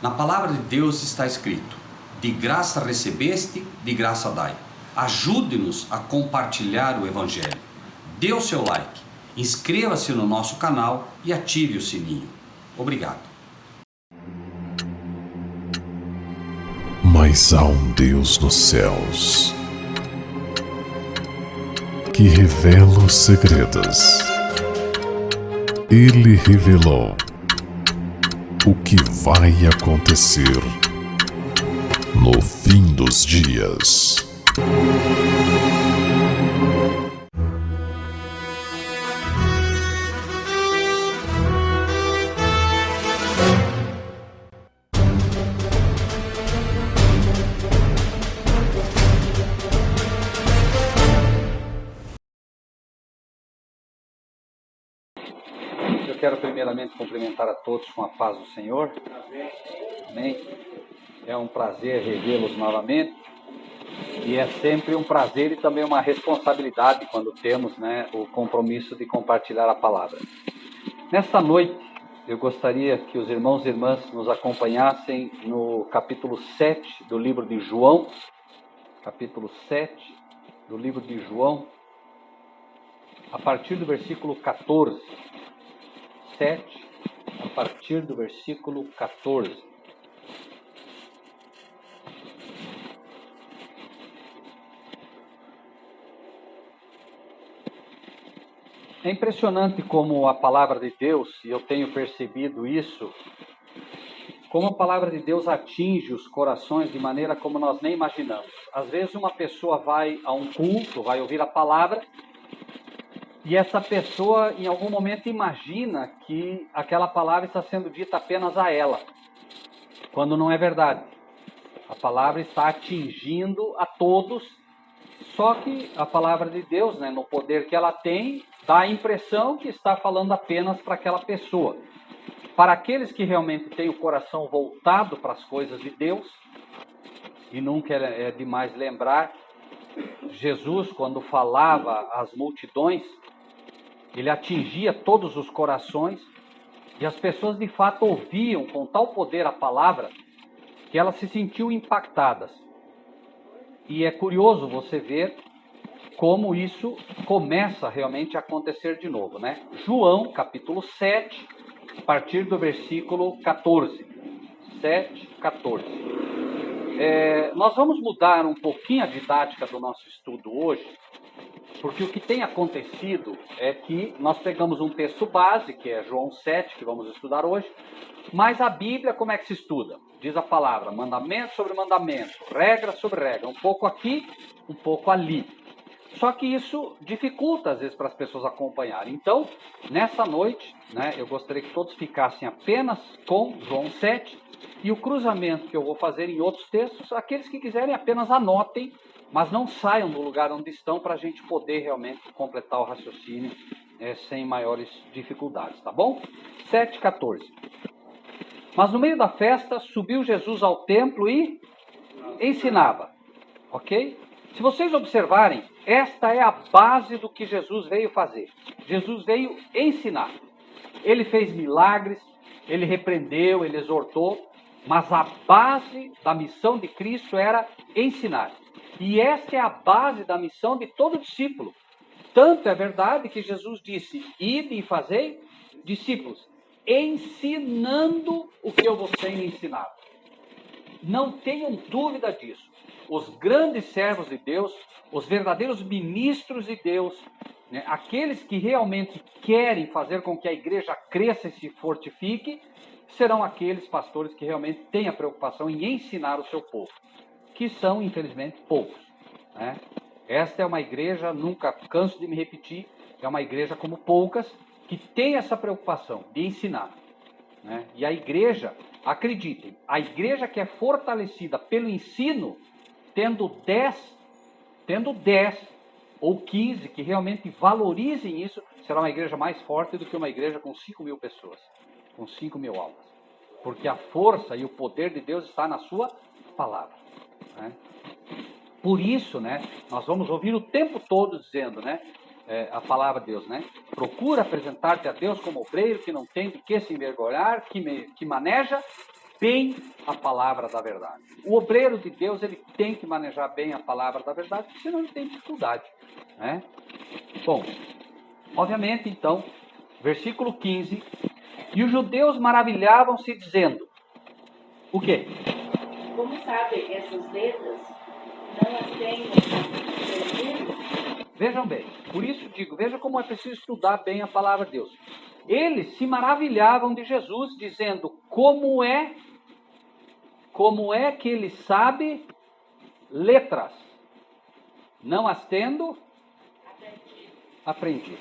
Na palavra de Deus está escrito: de graça recebeste, de graça dai. Ajude-nos a compartilhar o Evangelho. Dê o seu like, inscreva-se no nosso canal e ative o sininho. Obrigado. Mas há um Deus nos céus que revela os segredos. Ele revelou o que vai acontecer no fim dos dias. Eu quero primeiramente cumprimentar a todos com a paz do Senhor. Amém. É um prazer revê-los novamente. E é sempre um prazer e também uma responsabilidade quando temos, o compromisso de compartilhar a palavra. Nesta noite, eu gostaria que os irmãos e irmãs nos acompanhassem no capítulo 7 do livro de João. Capítulo 7 do livro de João, a partir do versículo 14. 7, a partir do versículo 14. É impressionante como a palavra de Deus, e eu tenho percebido isso, como a palavra de Deus atinge os corações de maneira como nós nem imaginamos. Às vezes uma pessoa vai a um culto, vai ouvir a palavra, e essa pessoa, em algum momento, imagina que aquela palavra está sendo dita apenas a ela, quando não é verdade. A palavra está atingindo a todos, só que a palavra de Deus, no poder que ela tem, dá a impressão que está falando apenas para aquela pessoa. Para aqueles que realmente têm o coração voltado para as coisas de Deus, e nunca é demais lembrar, Jesus, quando falava às multidões, ele atingia todos os corações e as pessoas de fato ouviam com tal poder a palavra que elas se sentiam impactadas. E é curioso você ver como isso começa realmente a acontecer de novo, João, capítulo 7, a partir do versículo 14. 7, 14. Nós vamos mudar um pouquinho a didática do nosso estudo hoje, porque o que tem acontecido é que nós pegamos um texto base, que é João 7, que vamos estudar hoje, mas a Bíblia, como é que se estuda? Diz a palavra, mandamento sobre mandamento, regra sobre regra, um pouco aqui, um pouco ali. Só que isso dificulta, às vezes, para as pessoas acompanharem. Então, nessa noite, eu gostaria que todos ficassem apenas com João 7, e o cruzamento que eu vou fazer em outros textos, aqueles que quiserem apenas anotem, mas não saiam do lugar onde estão para a gente poder realmente completar o raciocínio sem maiores dificuldades, tá bom? 7,14. Mas no meio da festa, subiu Jesus ao templo e ensinava, ok? Se vocês observarem, esta é a base do que Jesus veio fazer. Jesus veio ensinar. Ele fez milagres, ele repreendeu, ele exortou, mas a base da missão de Cristo era ensinar. E esta é a base da missão de todo discípulo. Tanto é verdade que Jesus disse, ide e fazei discípulos, ensinando o que eu vos tenho ensinado. Não tenham dúvida disso. Os grandes servos de Deus, os verdadeiros ministros de Deus, aqueles que realmente querem fazer com que a igreja cresça e se fortifique, serão aqueles pastores que realmente têm a preocupação em ensinar o seu povo, que são, infelizmente, poucos. Esta é uma igreja, nunca canso de me repetir, é uma igreja como poucas, que tem essa preocupação de ensinar. E a igreja, acreditem, a igreja que é fortalecida pelo ensino, tendo 10 ou 15 que realmente valorizem isso, será uma igreja mais forte do que uma igreja com 5.000 pessoas, com 5.000 almas. Porque a força e o poder de Deus está na sua palavra. Por isso, nós vamos ouvir o tempo todo dizendo, a palavra de Deus, Procura apresentar-te a Deus como obreiro que não tem de que se envergonhar, que maneja bem a palavra da verdade. O obreiro de Deus, ele tem que manejar bem a palavra da verdade, porque senão ele tem dificuldade, né? Bom, obviamente, então, versículo 15, e os judeus maravilhavam-se dizendo, o quê? Como sabem essas letras, não as tenho aprendido? Vejam bem, por isso digo, veja como é preciso estudar bem a palavra de Deus. Eles se maravilhavam de Jesus, dizendo, como é que ele sabe letras, não as tendo aprendido.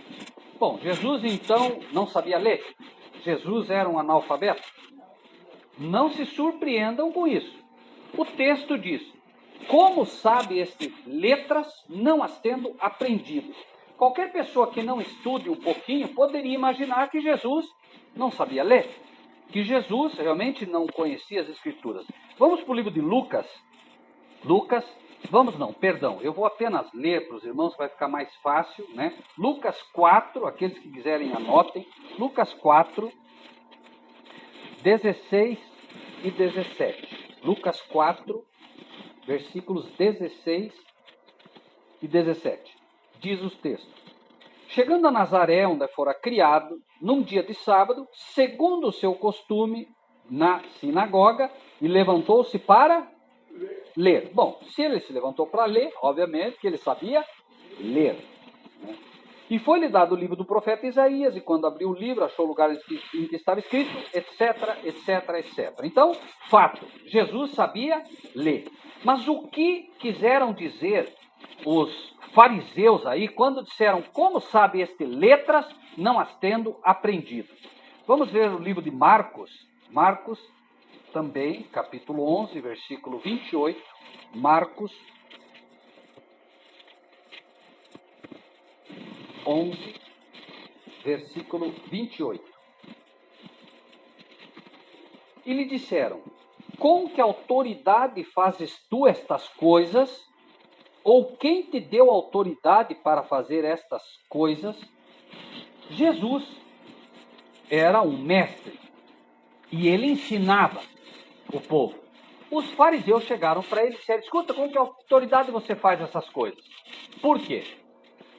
Bom, Jesus então não sabia ler? Jesus era um analfabeto? Não se surpreendam com isso. O texto diz, como sabe este letras, não as tendo aprendido? Qualquer pessoa que não estude um pouquinho poderia imaginar que Jesus não sabia ler, que Jesus realmente não conhecia as Escrituras. Vamos para o livro de Lucas. Eu vou apenas ler para os irmãos, vai ficar mais fácil, né? Lucas 4, aqueles que quiserem anotem. Lucas 4, 16 e 17. Lucas 4, versículos 16 e 17. Diz os textos. Chegando a Nazaré, onde fora criado, num dia de sábado, segundo o seu costume, na sinagoga, e levantou-se para ler. Bom, se ele se levantou para ler, obviamente que ele sabia ler, né? E foi-lhe dado o livro do profeta Isaías, e quando abriu o livro, achou lugares em que estava escrito, etc, etc, etc. Então, fato, Jesus sabia ler. Mas o que quiseram dizer os fariseus aí, quando disseram, como sabe este letras, não as tendo aprendido? Vamos ver o livro de Marcos. Marcos, também, capítulo 11, versículo 28. Marcos 11, versículo 28. E lhe disseram, com que autoridade fazes tu estas coisas? Ou quem te deu autoridade para fazer estas coisas? Jesus era um mestre e ele ensinava o povo. Os fariseus chegaram para ele e disseram, escuta, com que autoridade você faz essas coisas? Por quê?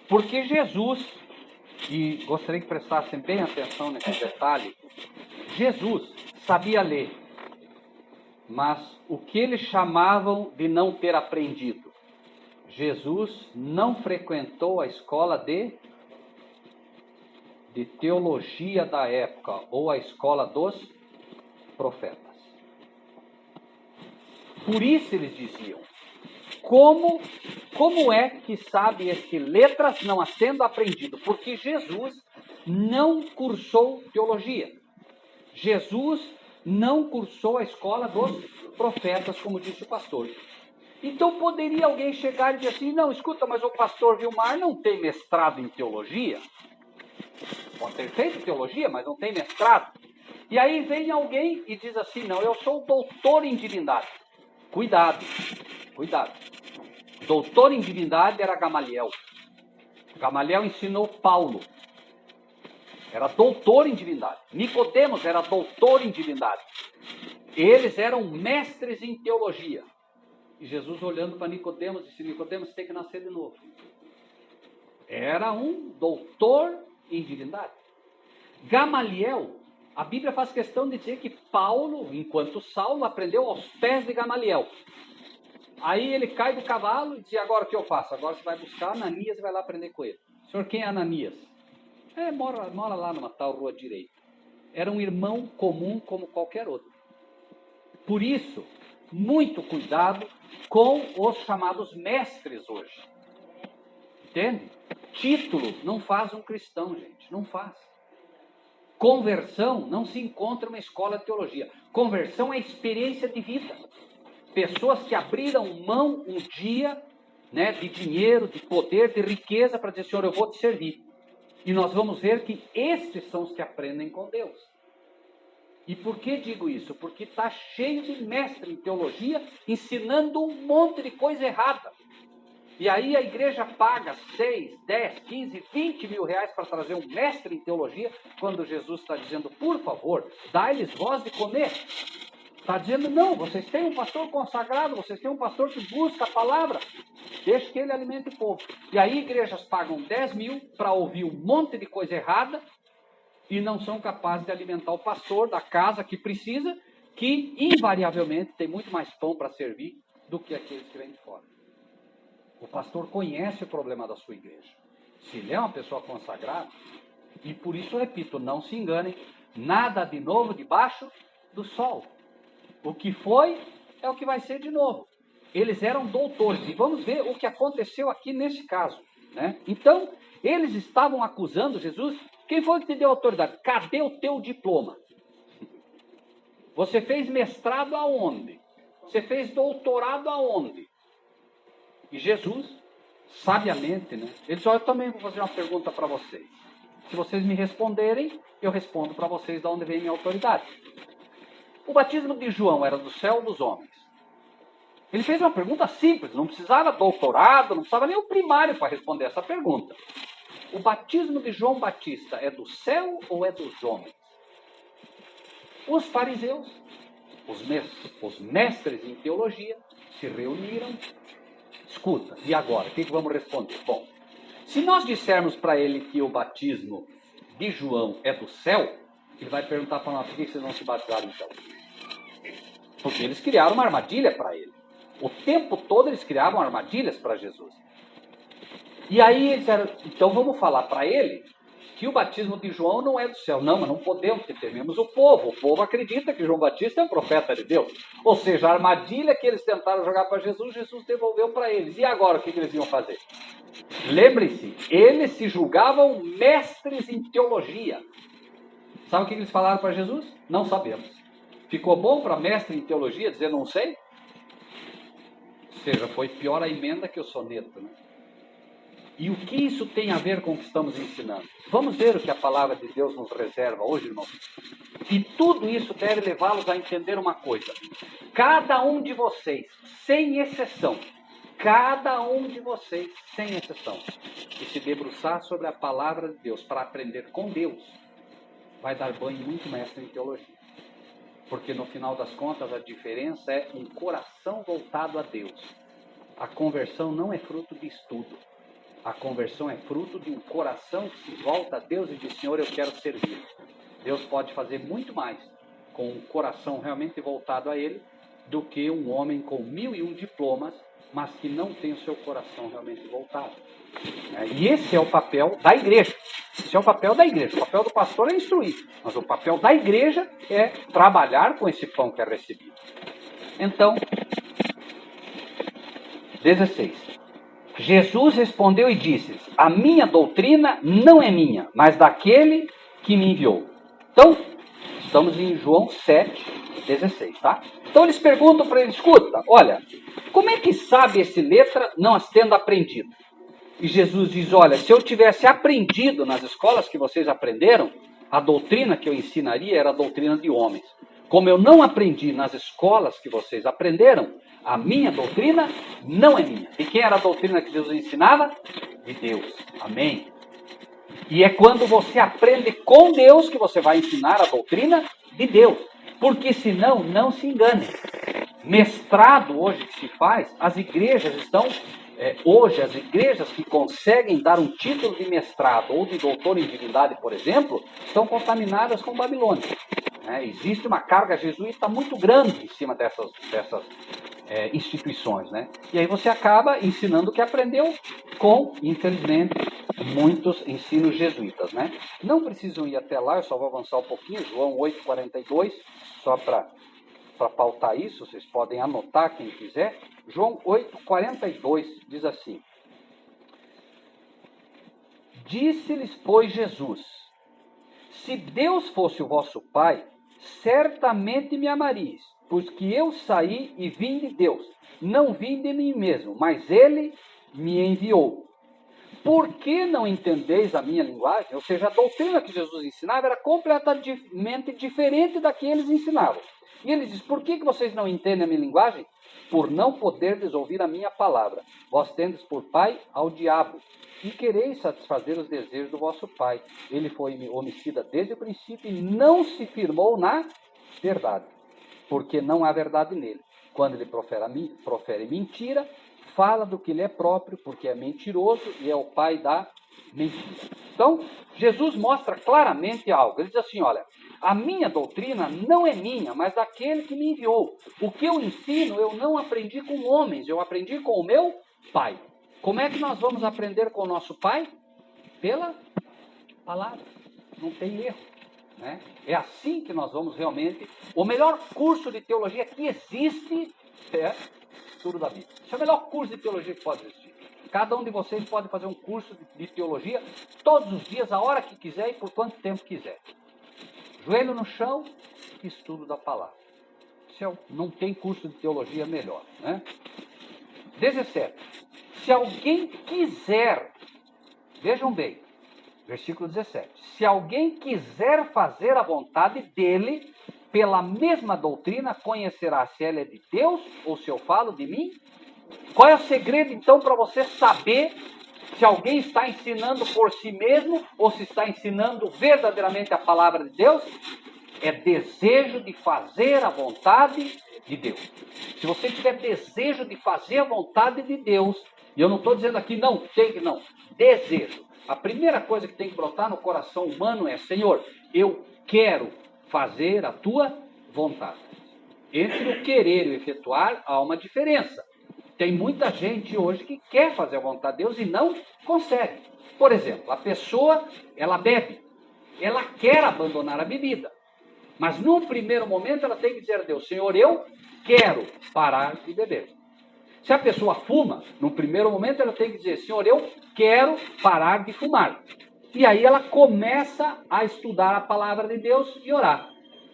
Porque Jesus, e gostaria que prestassem bem atenção nesse detalhe, Jesus sabia ler, mas o que eles chamavam de não ter aprendido. Jesus não frequentou a escola de teologia da época, ou a escola dos profetas. Por isso eles diziam, como é que sabe este letras não as tendo aprendido? Porque Jesus não cursou teologia. Jesus não cursou a escola dos profetas, como disse o pastor. Então poderia alguém chegar e dizer assim, não, escuta, mas o pastor Vilmar não tem mestrado em teologia. Pode ter feito teologia, mas não tem mestrado. E aí vem alguém e diz assim, não, eu sou doutor em divindade. Cuidado. Doutor em divindade era Gamaliel. Gamaliel ensinou Paulo. Era doutor em divindade. Nicodemos era doutor em divindade. Eles eram mestres em teologia. E Jesus olhando para Nicodemos disse, Nicodemos, você tem que nascer de novo. Era um doutor em divindade. Gamaliel, a Bíblia faz questão de dizer que Paulo, enquanto Saulo, aprendeu aos pés de Gamaliel. Aí ele cai do cavalo e diz, agora o que eu faço? Agora você vai buscar Ananias e vai lá aprender com ele. Senhor, quem é Ananias? Mora lá numa tal rua direita. Era um irmão comum como qualquer outro. Por isso, muito cuidado com os chamados mestres hoje. Entende? Título não faz um cristão, gente. Não faz. Conversão não se encontra em uma escola de teologia. Conversão é experiência de vida. Pessoas que abriram mão um dia, né, de dinheiro, de poder, de riqueza para dizer, Senhor, eu vou te servir. E nós vamos ver que esses são os que aprendem com Deus. E por que digo isso? Porque está cheio de mestre em teologia ensinando um monte de coisa errada. E aí a igreja paga 6, 10, 15, 20 mil reais para trazer um mestre em teologia, quando Jesus está dizendo, por favor, dá-lhes voz de comer. Está dizendo, não, vocês têm um pastor consagrado, vocês têm um pastor que busca a palavra. Deixa que ele alimente o povo. E aí igrejas pagam 10 mil para ouvir um monte de coisa errada e não são capazes de alimentar o pastor da casa que precisa, que invariavelmente tem muito mais pão para servir do que aqueles que vêm de fora. O pastor conhece o problema da sua igreja. Se ele é uma pessoa consagrada, e por isso, repito, não se enganem, nada de novo debaixo do sol. O que foi é o que vai ser de novo. Eles eram doutores. E vamos ver o que aconteceu aqui nesse caso, né? Então, eles estavam acusando Jesus. Quem foi que te deu autoridade? Cadê o teu diploma? Você fez mestrado aonde? Você fez doutorado aonde? E Jesus, sabiamente, né? Ele disse, olha, eu também vou fazer uma pergunta para vocês. Se vocês me responderem, eu respondo para vocês de onde vem minha autoridade. O batismo de João era do céu ou dos homens? Ele fez uma pergunta simples, não precisava doutorado, não precisava nem o primário para responder essa pergunta. O batismo de João Batista é do céu ou é dos homens? Os fariseus, os mestres em teologia, se reuniram. Escuta, e agora? O que vamos responder? Bom, se nós dissermos para ele que o batismo de João é do céu, ele vai perguntar para nós, por que vocês não se batizaram então? Porque eles criaram uma armadilha para ele. O tempo todo eles criavam armadilhas para Jesus. E aí eles disseram, então vamos falar para ele que o batismo de João não é do céu. Não, mas não podemos, porque tememos o povo. O povo acredita que João Batista é um profeta de Deus. Ou seja, a armadilha que eles tentaram jogar para Jesus, Jesus devolveu para eles. E agora o que eles iam fazer? Lembre-se, eles se julgavam mestres em teologia. Sabe o que eles falaram para Jesus? Não sabemos. Ficou bom para mestre em teologia dizer não sei? Ou seja, foi pior a emenda que o soneto, né? E o que isso tem a ver com o que estamos ensinando? Vamos ver o que a palavra de Deus nos reserva hoje, irmão. E tudo isso deve levá-los a entender uma coisa. Cada um de vocês, sem exceção, cada um de vocês, sem exceção, que se debruçar sobre a palavra de Deus para aprender com Deus, vai dar banho muito mestre em teologia. Porque no final das contas a diferença é um coração voltado a Deus. A conversão não é fruto de estudo. A conversão é fruto de um coração que se volta a Deus e diz, Senhor, eu quero servir. Deus pode fazer muito mais com um coração realmente voltado a Ele do que um homem com 1001 diplomas, mas que não tem o seu coração realmente voltado. E esse é o papel da igreja. Esse é o papel da igreja. O papel do pastor é instruir, mas o papel da igreja é trabalhar com esse pão que é recebido. Então, 16. Jesus respondeu e disse, a minha doutrina não é minha, mas daquele que me enviou. Então, estamos em João 7:16, tá? Então eles perguntam para ele, escuta, olha, como é que sabe esse letra não as tendo aprendido? E Jesus diz, olha, se eu tivesse aprendido nas escolas que vocês aprenderam, a doutrina que eu ensinaria era a doutrina de homens. Como eu não aprendi nas escolas que vocês aprenderam, a minha doutrina não é minha. E quem era a doutrina que Jesus ensinava? De Deus. Amém? E é quando você aprende com Deus que você vai ensinar a doutrina de Deus. Porque senão, não se engane. Mestrado hoje que se faz, as igrejas estão... hoje, as igrejas que conseguem dar um título de mestrado ou de doutor em divindade, por exemplo, estão contaminadas com Babilônia. Existe uma carga jesuíta muito grande em cima dessas instituições, né? E aí você acaba ensinando o que aprendeu com, infelizmente, muitos ensinos jesuítas, né? Não precisam ir até lá, eu só vou avançar um pouquinho, João 8:42, só para pautar isso, vocês podem anotar quem quiser. João 8:42 diz assim, disse-lhes, pois, Jesus, se Deus fosse o vosso Pai, certamente me amarias, pois que eu saí e vim de Deus. Não vim de mim mesmo, mas Ele me enviou. Por que não entendeis a minha linguagem? Ou seja, a doutrina que Jesus ensinava era completamente diferente da que eles ensinavam. E ele diz, por que vocês não entendem a minha linguagem? Por não poderdes ouvir a minha palavra. Vós tendes por pai ao diabo, e quereis satisfazer os desejos do vosso pai. Ele foi homicida desde o princípio e não se firmou na verdade. porque não há verdade nele. Quando ele profere mentira, fala do que lhe é próprio, porque é mentiroso e é o pai da mentira. Então, Jesus mostra claramente algo. Ele diz assim, olha, a minha doutrina não é minha, mas daquele que me enviou. O que eu ensino, eu não aprendi com homens, eu aprendi com o meu Pai. Como é que nós vamos aprender com o nosso Pai? Pela palavra. Não tem erro. Né? É assim que nós vamos realmente... O melhor curso de teologia que existe é estudo da Bíblia. Esse é o melhor curso de teologia que pode existir. Cada um de vocês pode fazer um curso de teologia todos os dias, a hora que quiser e por quanto tempo quiser. Joelho no chão, estudo da palavra. Não tem curso de teologia melhor. Né? 17. Se alguém quiser, vejam bem, versículo 17. Se alguém quiser fazer a vontade dele, pela mesma doutrina, conhecerá se ela é de Deus ou se eu falo de mim. Qual é o segredo, então, para você saber se alguém está ensinando por si mesmo ou se está ensinando verdadeiramente a palavra de Deus? É desejo de fazer a vontade de Deus. Se você tiver desejo de fazer a vontade de Deus, e eu não estou dizendo aqui não, desejo. A primeira coisa que tem que brotar no coração humano é, Senhor, eu quero fazer a tua vontade. Entre o querer e o efetuar, há uma diferença. Tem muita gente hoje que quer fazer a vontade de Deus e não consegue. Por exemplo, a pessoa, ela bebe. Ela quer abandonar a bebida. Mas num primeiro momento ela tem que dizer a Deus, Senhor, eu quero parar de beber. Se a pessoa fuma, no primeiro momento ela tem que dizer, Senhor, eu quero parar de fumar. E aí ela começa a estudar a palavra de Deus e orar.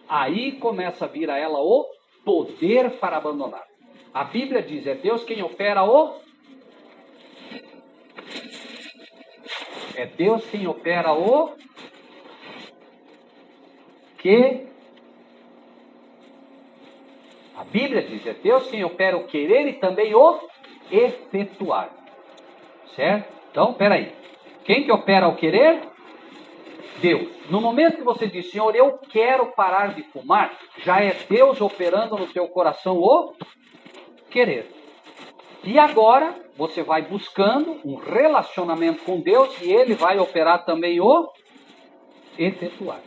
Aí começa a vir a ela o poder para abandonar. A Bíblia diz, é Deus quem opera É Deus quem opera A Bíblia diz, é Deus quem opera o querer e também o efetuar. Certo? Então, peraí. Quem que opera o querer? Deus. No momento que você diz, Senhor, eu quero parar de fumar, já é Deus operando no teu coração o querer. E agora, você vai buscando um relacionamento com Deus e Ele vai operar também o efetuar.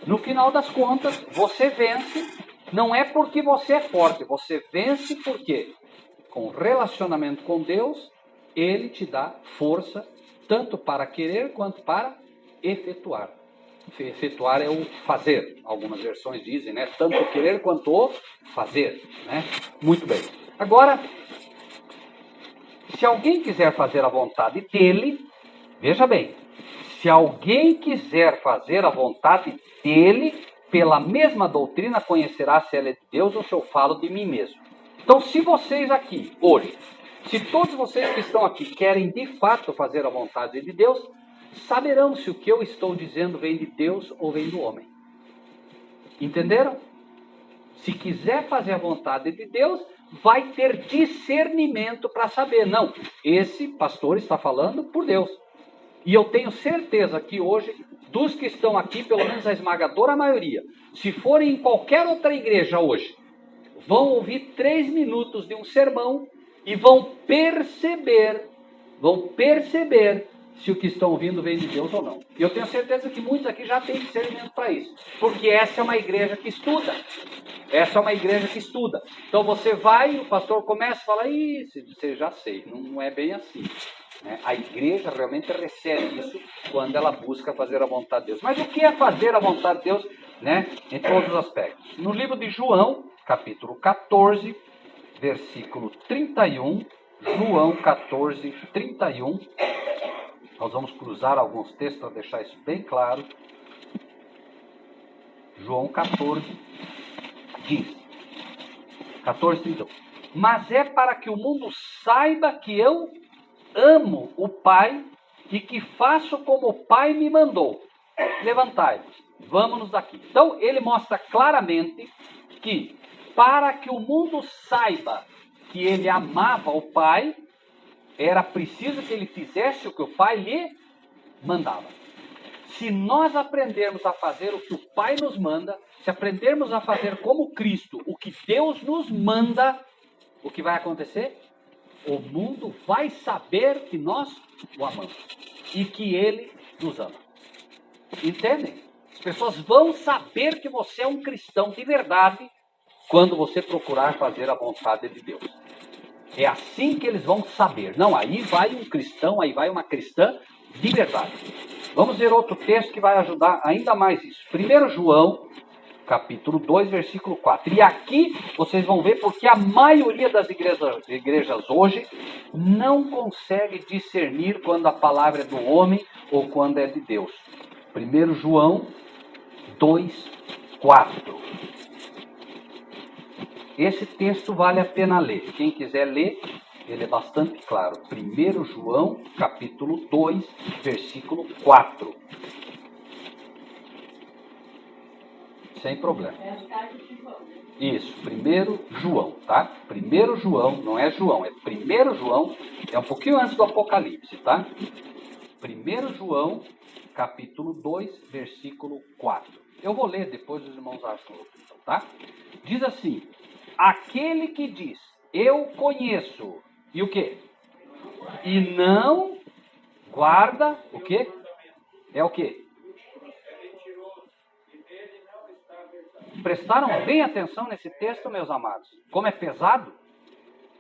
No final das contas, você vence, não é porque você é forte, você vence porque, com relacionamento com Deus, Ele te dá força, tanto para querer quanto para efetuar. Efetuar é o fazer, algumas versões dizem, né? Tanto o querer quanto o fazer. Né? Muito bem. Agora, se alguém quiser fazer a vontade dele, veja bem, se alguém quiser fazer a vontade dele, pela mesma doutrina conhecerá se ela é de Deus ou se eu falo de mim mesmo. Então, se vocês aqui, hoje, se todos vocês que estão aqui querem de fato fazer a vontade de Deus, saberão se o que eu estou dizendo vem de Deus ou vem do homem. Entenderam? Se quiser fazer a vontade de Deus, vai ter discernimento para saber. Não, esse pastor está falando por Deus. E eu tenho certeza que hoje, dos que estão aqui, pelo menos a esmagadora maioria, se forem em qualquer outra igreja hoje, vão ouvir 3 minutos de um sermão e vão perceber se o que estão ouvindo vem de Deus ou não. E eu tenho certeza que muitos aqui já têm discernimento para isso. Porque essa é uma igreja que estuda. Essa é uma igreja que estuda. Então você vai, o pastor começa a falar, você já sei, não é bem assim. Né? A igreja realmente recebe isso quando ela busca fazer a vontade de Deus. Mas o que é fazer a vontade de Deus, né? Em todos os aspectos? No livro de João, capítulo 14, versículo 31, João 14, 31. Nós vamos cruzar alguns textos para deixar isso bem claro. João 14 diz, 14, 31. Mas é para que o mundo saiba que eu amo o Pai e que faço como o Pai me mandou. Levantai-vos, vamos daqui. Então ele mostra claramente que para que o mundo saiba que ele amava o Pai, era preciso que ele fizesse o que o Pai lhe mandava. Se nós aprendermos a fazer o que o Pai nos manda, se aprendermos a fazer como Cristo o que Deus nos manda, o que vai acontecer? O mundo vai saber que nós o amamos e que Ele nos ama. Entendem? As pessoas vão saber que você é um cristão de verdade quando você procurar fazer a vontade de Deus. É assim que eles vão saber. Não, aí vai um cristão, aí vai uma cristã de verdade. Vamos ver outro texto que vai ajudar ainda mais isso. 1 João, capítulo 2, versículo 4. E aqui vocês vão ver porque a maioria das igrejas hoje não consegue discernir quando a palavra é do homem ou quando é de Deus. 1 João 2, 4. Esse texto vale a pena ler. Quem quiser ler, ele é bastante claro. 1 João, capítulo 2, versículo 4. Sem problema. Isso, 1 João, tá? 1 João, não é João, é 1 João, é um pouquinho antes do Apocalipse, tá? 1 João, capítulo 2, versículo 4. Eu vou ler, depois os irmãos acham outro, então, tá? Diz assim: aquele que diz, eu conheço, e o quê? E não guarda, o quê? É o quê? Prestaram bem atenção nesse texto, meus amados? Como é pesado?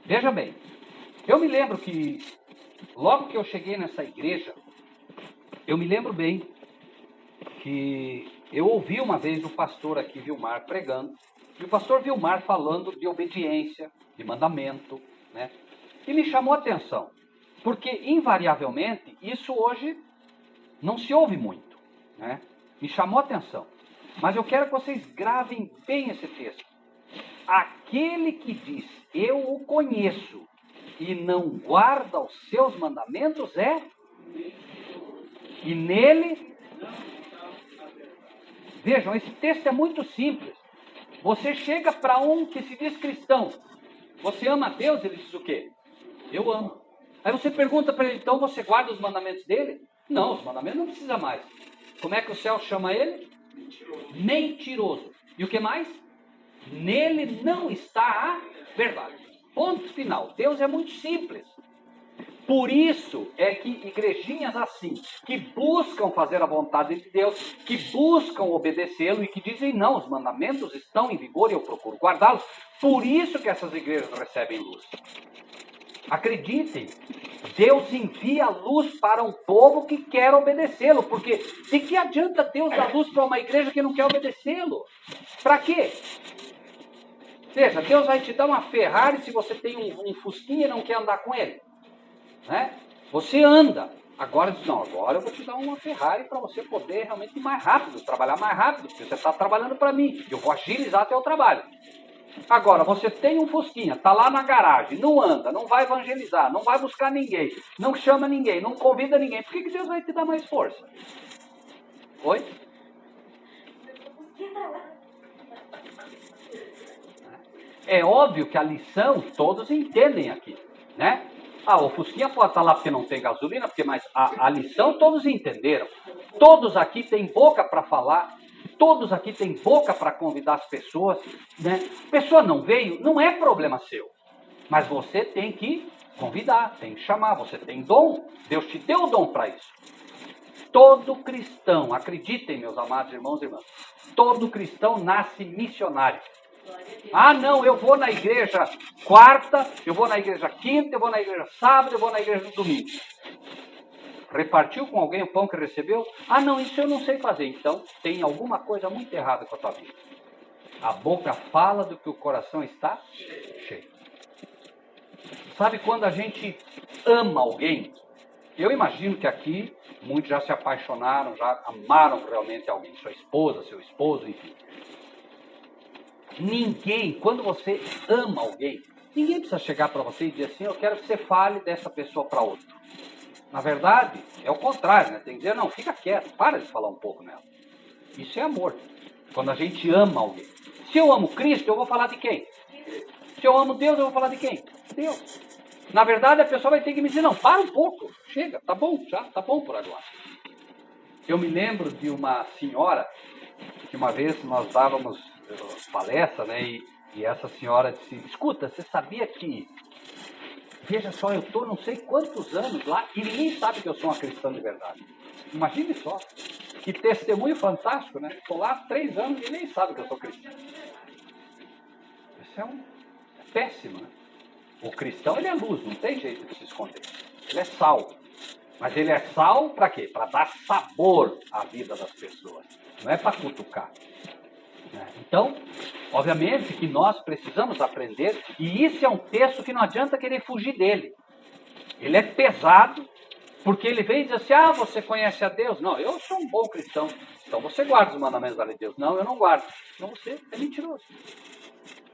Veja bem, eu me lembro que, logo que eu cheguei nessa igreja, eu me lembro bem que eu ouvi uma vez o pastor aqui, Vilmar, pregando, e o pastor Vilmar falando de obediência, de mandamento, né? E me chamou a atenção, porque invariavelmente isso hoje não se ouve muito, né? Me chamou a atenção. Mas eu quero que vocês gravem bem esse texto. Aquele que diz, eu o conheço, e não guarda os seus mandamentos é... E nele... Vejam, esse texto é muito simples. Você chega para um que se diz cristão. Você ama a Deus? Ele diz o quê? Eu amo. Aí você pergunta para ele, então você guarda os mandamentos dele? Não, os mandamentos não precisa mais. Como é que o céu chama ele? Mentiroso. E o que mais? Nele não está a verdade. Ponto final. Deus é muito simples. Por isso é que igrejinhas assim, que buscam fazer a vontade de Deus, que buscam obedecê-lo e que dizem, não, os mandamentos estão em vigor e eu procuro guardá-los. Por isso que essas igrejas recebem luz. Acreditem, Deus envia luz para um povo que quer obedecê-lo, porque de que adianta Deus dar luz para uma igreja que não quer obedecê-lo? Para quê? Veja, Deus vai te dar uma Ferrari se você tem um Fusquinha e não quer andar com ele. Né? Você anda. Agora diz, não, agora eu vou te dar uma Ferrari para você poder realmente ir mais rápido, trabalhar mais rápido, porque você está trabalhando para mim. Eu vou agilizar teu trabalho. Agora, você tem um Fusquinha, está lá na garagem, não anda, não vai evangelizar, não vai buscar ninguém, não chama ninguém, não convida ninguém. Por que Deus vai te dar mais força? Oi? É óbvio que a lição todos entendem aqui, né? Ah, o Fusquinha pode estar lá porque não tem gasolina, mas a lição todos entenderam. Todos aqui têm boca para falar. Todos aqui têm boca para convidar as pessoas, né? A pessoa não veio, não é problema seu. Mas você tem que convidar, tem que chamar, você tem dom. Deus te deu o dom para isso. Todo cristão, acreditem, meus amados irmãos e irmãs, todo cristão nasce missionário. Ah, não, eu vou na igreja quarta, eu vou na igreja quinta, eu vou na igreja sábado, eu vou na igreja domingo. Repartiu com alguém o pão que recebeu? Ah, não, isso eu não sei fazer. Então, tem alguma coisa muito errada com a tua vida. A boca fala do que o coração está cheio. Sabe quando a gente ama alguém? Eu imagino que aqui muitos já se apaixonaram, já amaram realmente alguém. Sua esposa, seu esposo, enfim. Ninguém, quando você ama alguém, ninguém precisa chegar para você e dizer assim, eu quero que você fale dessa pessoa para outro. Na verdade, é o contrário, né? Tem que dizer, não, fica quieto, para de falar um pouco nela. Isso é amor. Quando a gente ama alguém. Se eu amo Cristo, eu vou falar de quem? Se eu amo Deus, eu vou falar de quem? Deus. Na verdade, a pessoa vai ter que me dizer, não, para um pouco, chega, tá bom, já, tá bom por agora. Eu me lembro de uma senhora, que uma vez nós dávamos palestra, né? E essa senhora disse, escuta, você sabia que, veja só, eu estou não sei quantos anos lá e ninguém sabe que eu sou uma cristã de verdade. Imagine só, que testemunho fantástico, né? Estou lá há 3 anos e ninguém sabe que eu sou cristã. Isso é péssimo, né? O cristão, ele é luz, não tem jeito de se esconder. Ele é sal. Mas ele é sal para quê? Para dar sabor à vida das pessoas. Não é para cutucar. Então, obviamente que nós precisamos aprender, e isso é um texto que não adianta querer fugir dele. Ele é pesado, porque ele vem e diz assim, você conhece a Deus? Não, eu sou um bom cristão. Então você guarda os mandamentos da lei de Deus. Não, eu não guardo. Então você é mentiroso.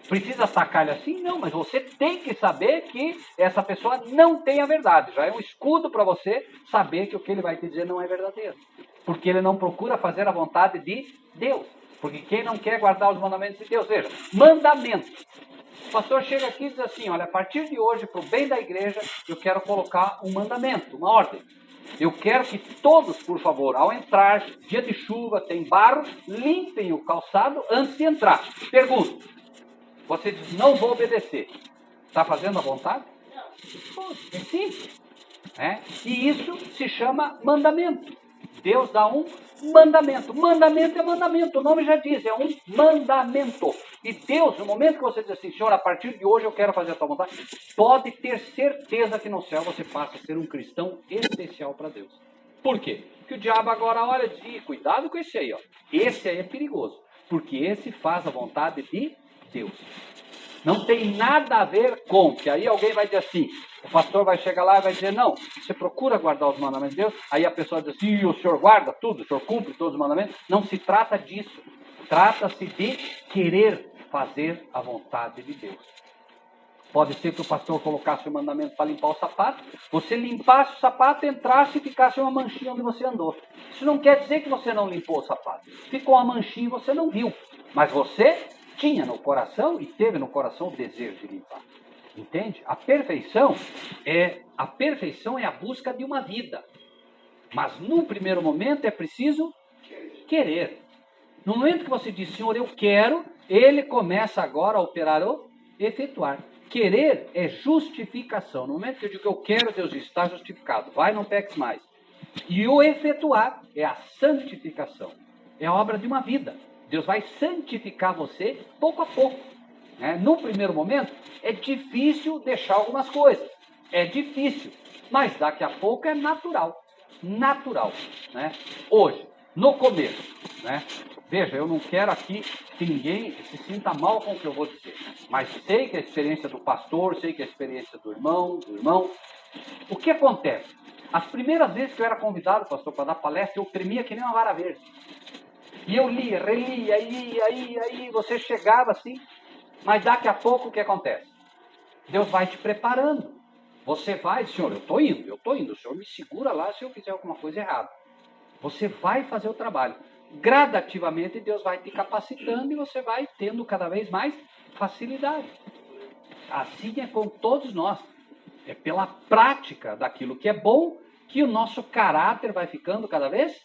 Precisa atacar ele assim? Não, mas você tem que saber que essa pessoa não tem a verdade. Já é um escudo para você saber que o que ele vai te dizer não é verdadeiro. Porque ele não procura fazer a vontade de Deus. Porque quem não quer guardar os mandamentos de Deus, veja, mandamento. O pastor chega aqui e diz assim, olha, a partir de hoje, para o bem da igreja, eu quero colocar um mandamento, uma ordem. Eu quero que todos, por favor, ao entrar, dia de chuva, tem barro, limpem o calçado antes de entrar. Pergunto, você diz, não vou obedecer. Está fazendo a vontade? Não. É simples. E isso se chama mandamento. Deus dá um mandamento. Mandamento é mandamento, o nome já diz, é um mandamento. E Deus, no momento que você diz assim, Senhor, a partir de hoje eu quero fazer a tua vontade, pode ter certeza que no céu você passa a ser um cristão especial para Deus. Por quê? Porque o diabo agora olha e diz, cuidado com esse aí, ó. Esse aí é perigoso, porque esse faz a vontade de Deus. Não tem nada a ver com, que aí alguém vai dizer assim, o pastor vai chegar lá e vai dizer, não, você procura guardar os mandamentos de Deus, aí a pessoa diz assim, o senhor guarda tudo, o senhor cumpre todos os mandamentos. Não se trata disso, trata-se de querer fazer a vontade de Deus. Pode ser que o pastor colocasse o mandamento para limpar o sapato, você limpasse o sapato, entrasse e ficasse uma manchinha onde você andou. Isso não quer dizer que você não limpou o sapato, ficou uma manchinha e você não viu, mas você tinha no coração e teve no coração o desejo de limpar. Entende? A perfeição é a busca de uma vida. Mas num primeiro momento é preciso querer. No momento que você diz, Senhor, eu quero, ele começa agora a operar o efetuar. Querer é justificação. No momento que eu digo que eu quero, Deus diz, está justificado. Vai, não peques mais. E o efetuar é a santificação. É a obra de uma vida. Deus vai santificar você pouco a pouco. No primeiro momento, é difícil deixar algumas coisas. É difícil. Mas daqui a pouco é natural. Natural. Hoje, no começo. Veja, eu não quero aqui que ninguém se sinta mal com o que eu vou dizer. Mas sei que a experiência do pastor, sei que a experiência do irmão. O que acontece? As primeiras vezes que eu era convidado, pastor, para dar palestra, eu tremia que nem uma vara verde. E eu lia, relia, aí você chegava assim, mas daqui a pouco o que acontece? Deus vai te preparando. Você vai, Senhor, eu estou indo, o Senhor me segura lá se eu fizer alguma coisa errada. Você vai fazer o trabalho. Gradativamente Deus vai te capacitando e você vai tendo cada vez mais facilidade. Assim é com todos nós. É pela prática daquilo que é bom que o nosso caráter vai ficando cada vez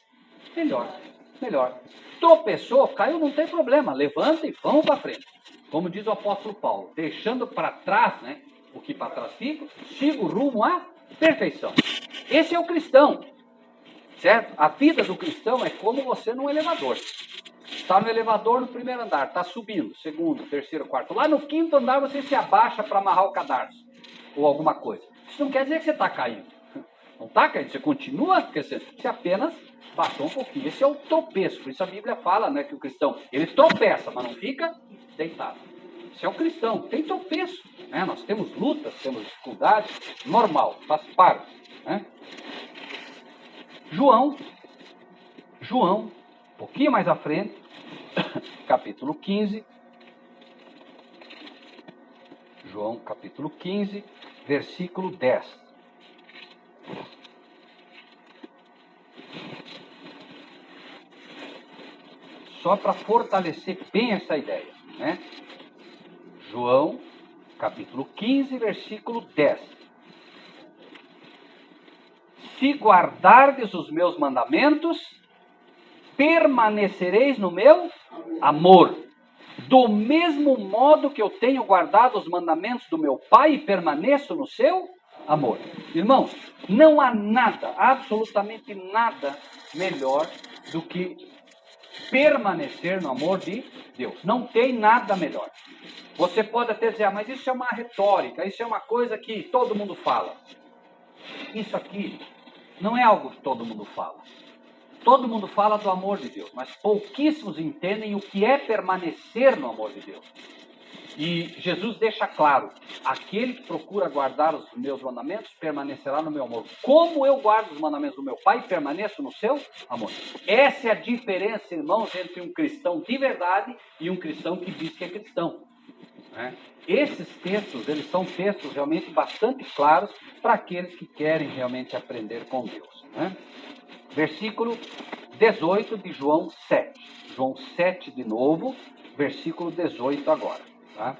melhor. Tropeçou, caiu, não tem problema. Levanta e vamos para frente. Como diz o apóstolo Paulo, deixando para trás, o que para trás fica, sigo rumo à perfeição. Esse é o cristão, certo? A vida do cristão é como você num elevador. Está no elevador no primeiro andar, está subindo, segundo, terceiro, quarto. Lá no quinto andar você se abaixa para amarrar o cadarço ou alguma coisa. Isso não quer dizer que você está caindo. Não está caindo, você continua crescendo. Você apenas baixou um pouquinho. Esse é o tropeço. Por isso a Bíblia fala que o cristão, ele tropeça, mas não fica deitado. Esse é o cristão. Tem tropeço. Nós temos lutas, temos dificuldades. Normal, faz parte. João, um pouquinho mais à frente, capítulo 15. João, capítulo 15, versículo 10. Só para fortalecer bem essa ideia. João, capítulo 15, versículo 10. Se guardardes os meus mandamentos, permanecereis no meu amor. Do mesmo modo que eu tenho guardado os mandamentos do meu Pai e permaneço no seu amor. Irmãos, não há nada, absolutamente nada melhor do que permanecer no amor de Deus. Não tem nada melhor. Você pode até dizer, mas isso é uma retórica, isso é uma coisa que todo mundo fala. Isso aqui não é algo que todo mundo fala. Todo mundo fala do amor de Deus, mas pouquíssimos entendem o que é permanecer no amor de Deus. E Jesus deixa claro, aquele que procura guardar os meus mandamentos permanecerá no meu amor. Como eu guardo os mandamentos do meu Pai, permaneço no seu amor. Essa é a diferença, irmãos, entre um cristão de verdade e um cristão que diz que é cristão. Esses textos, eles são textos realmente bastante claros para aqueles que querem realmente aprender com Deus. Versículo 18 de João 7. João 7 de novo, versículo 18 agora. Tá?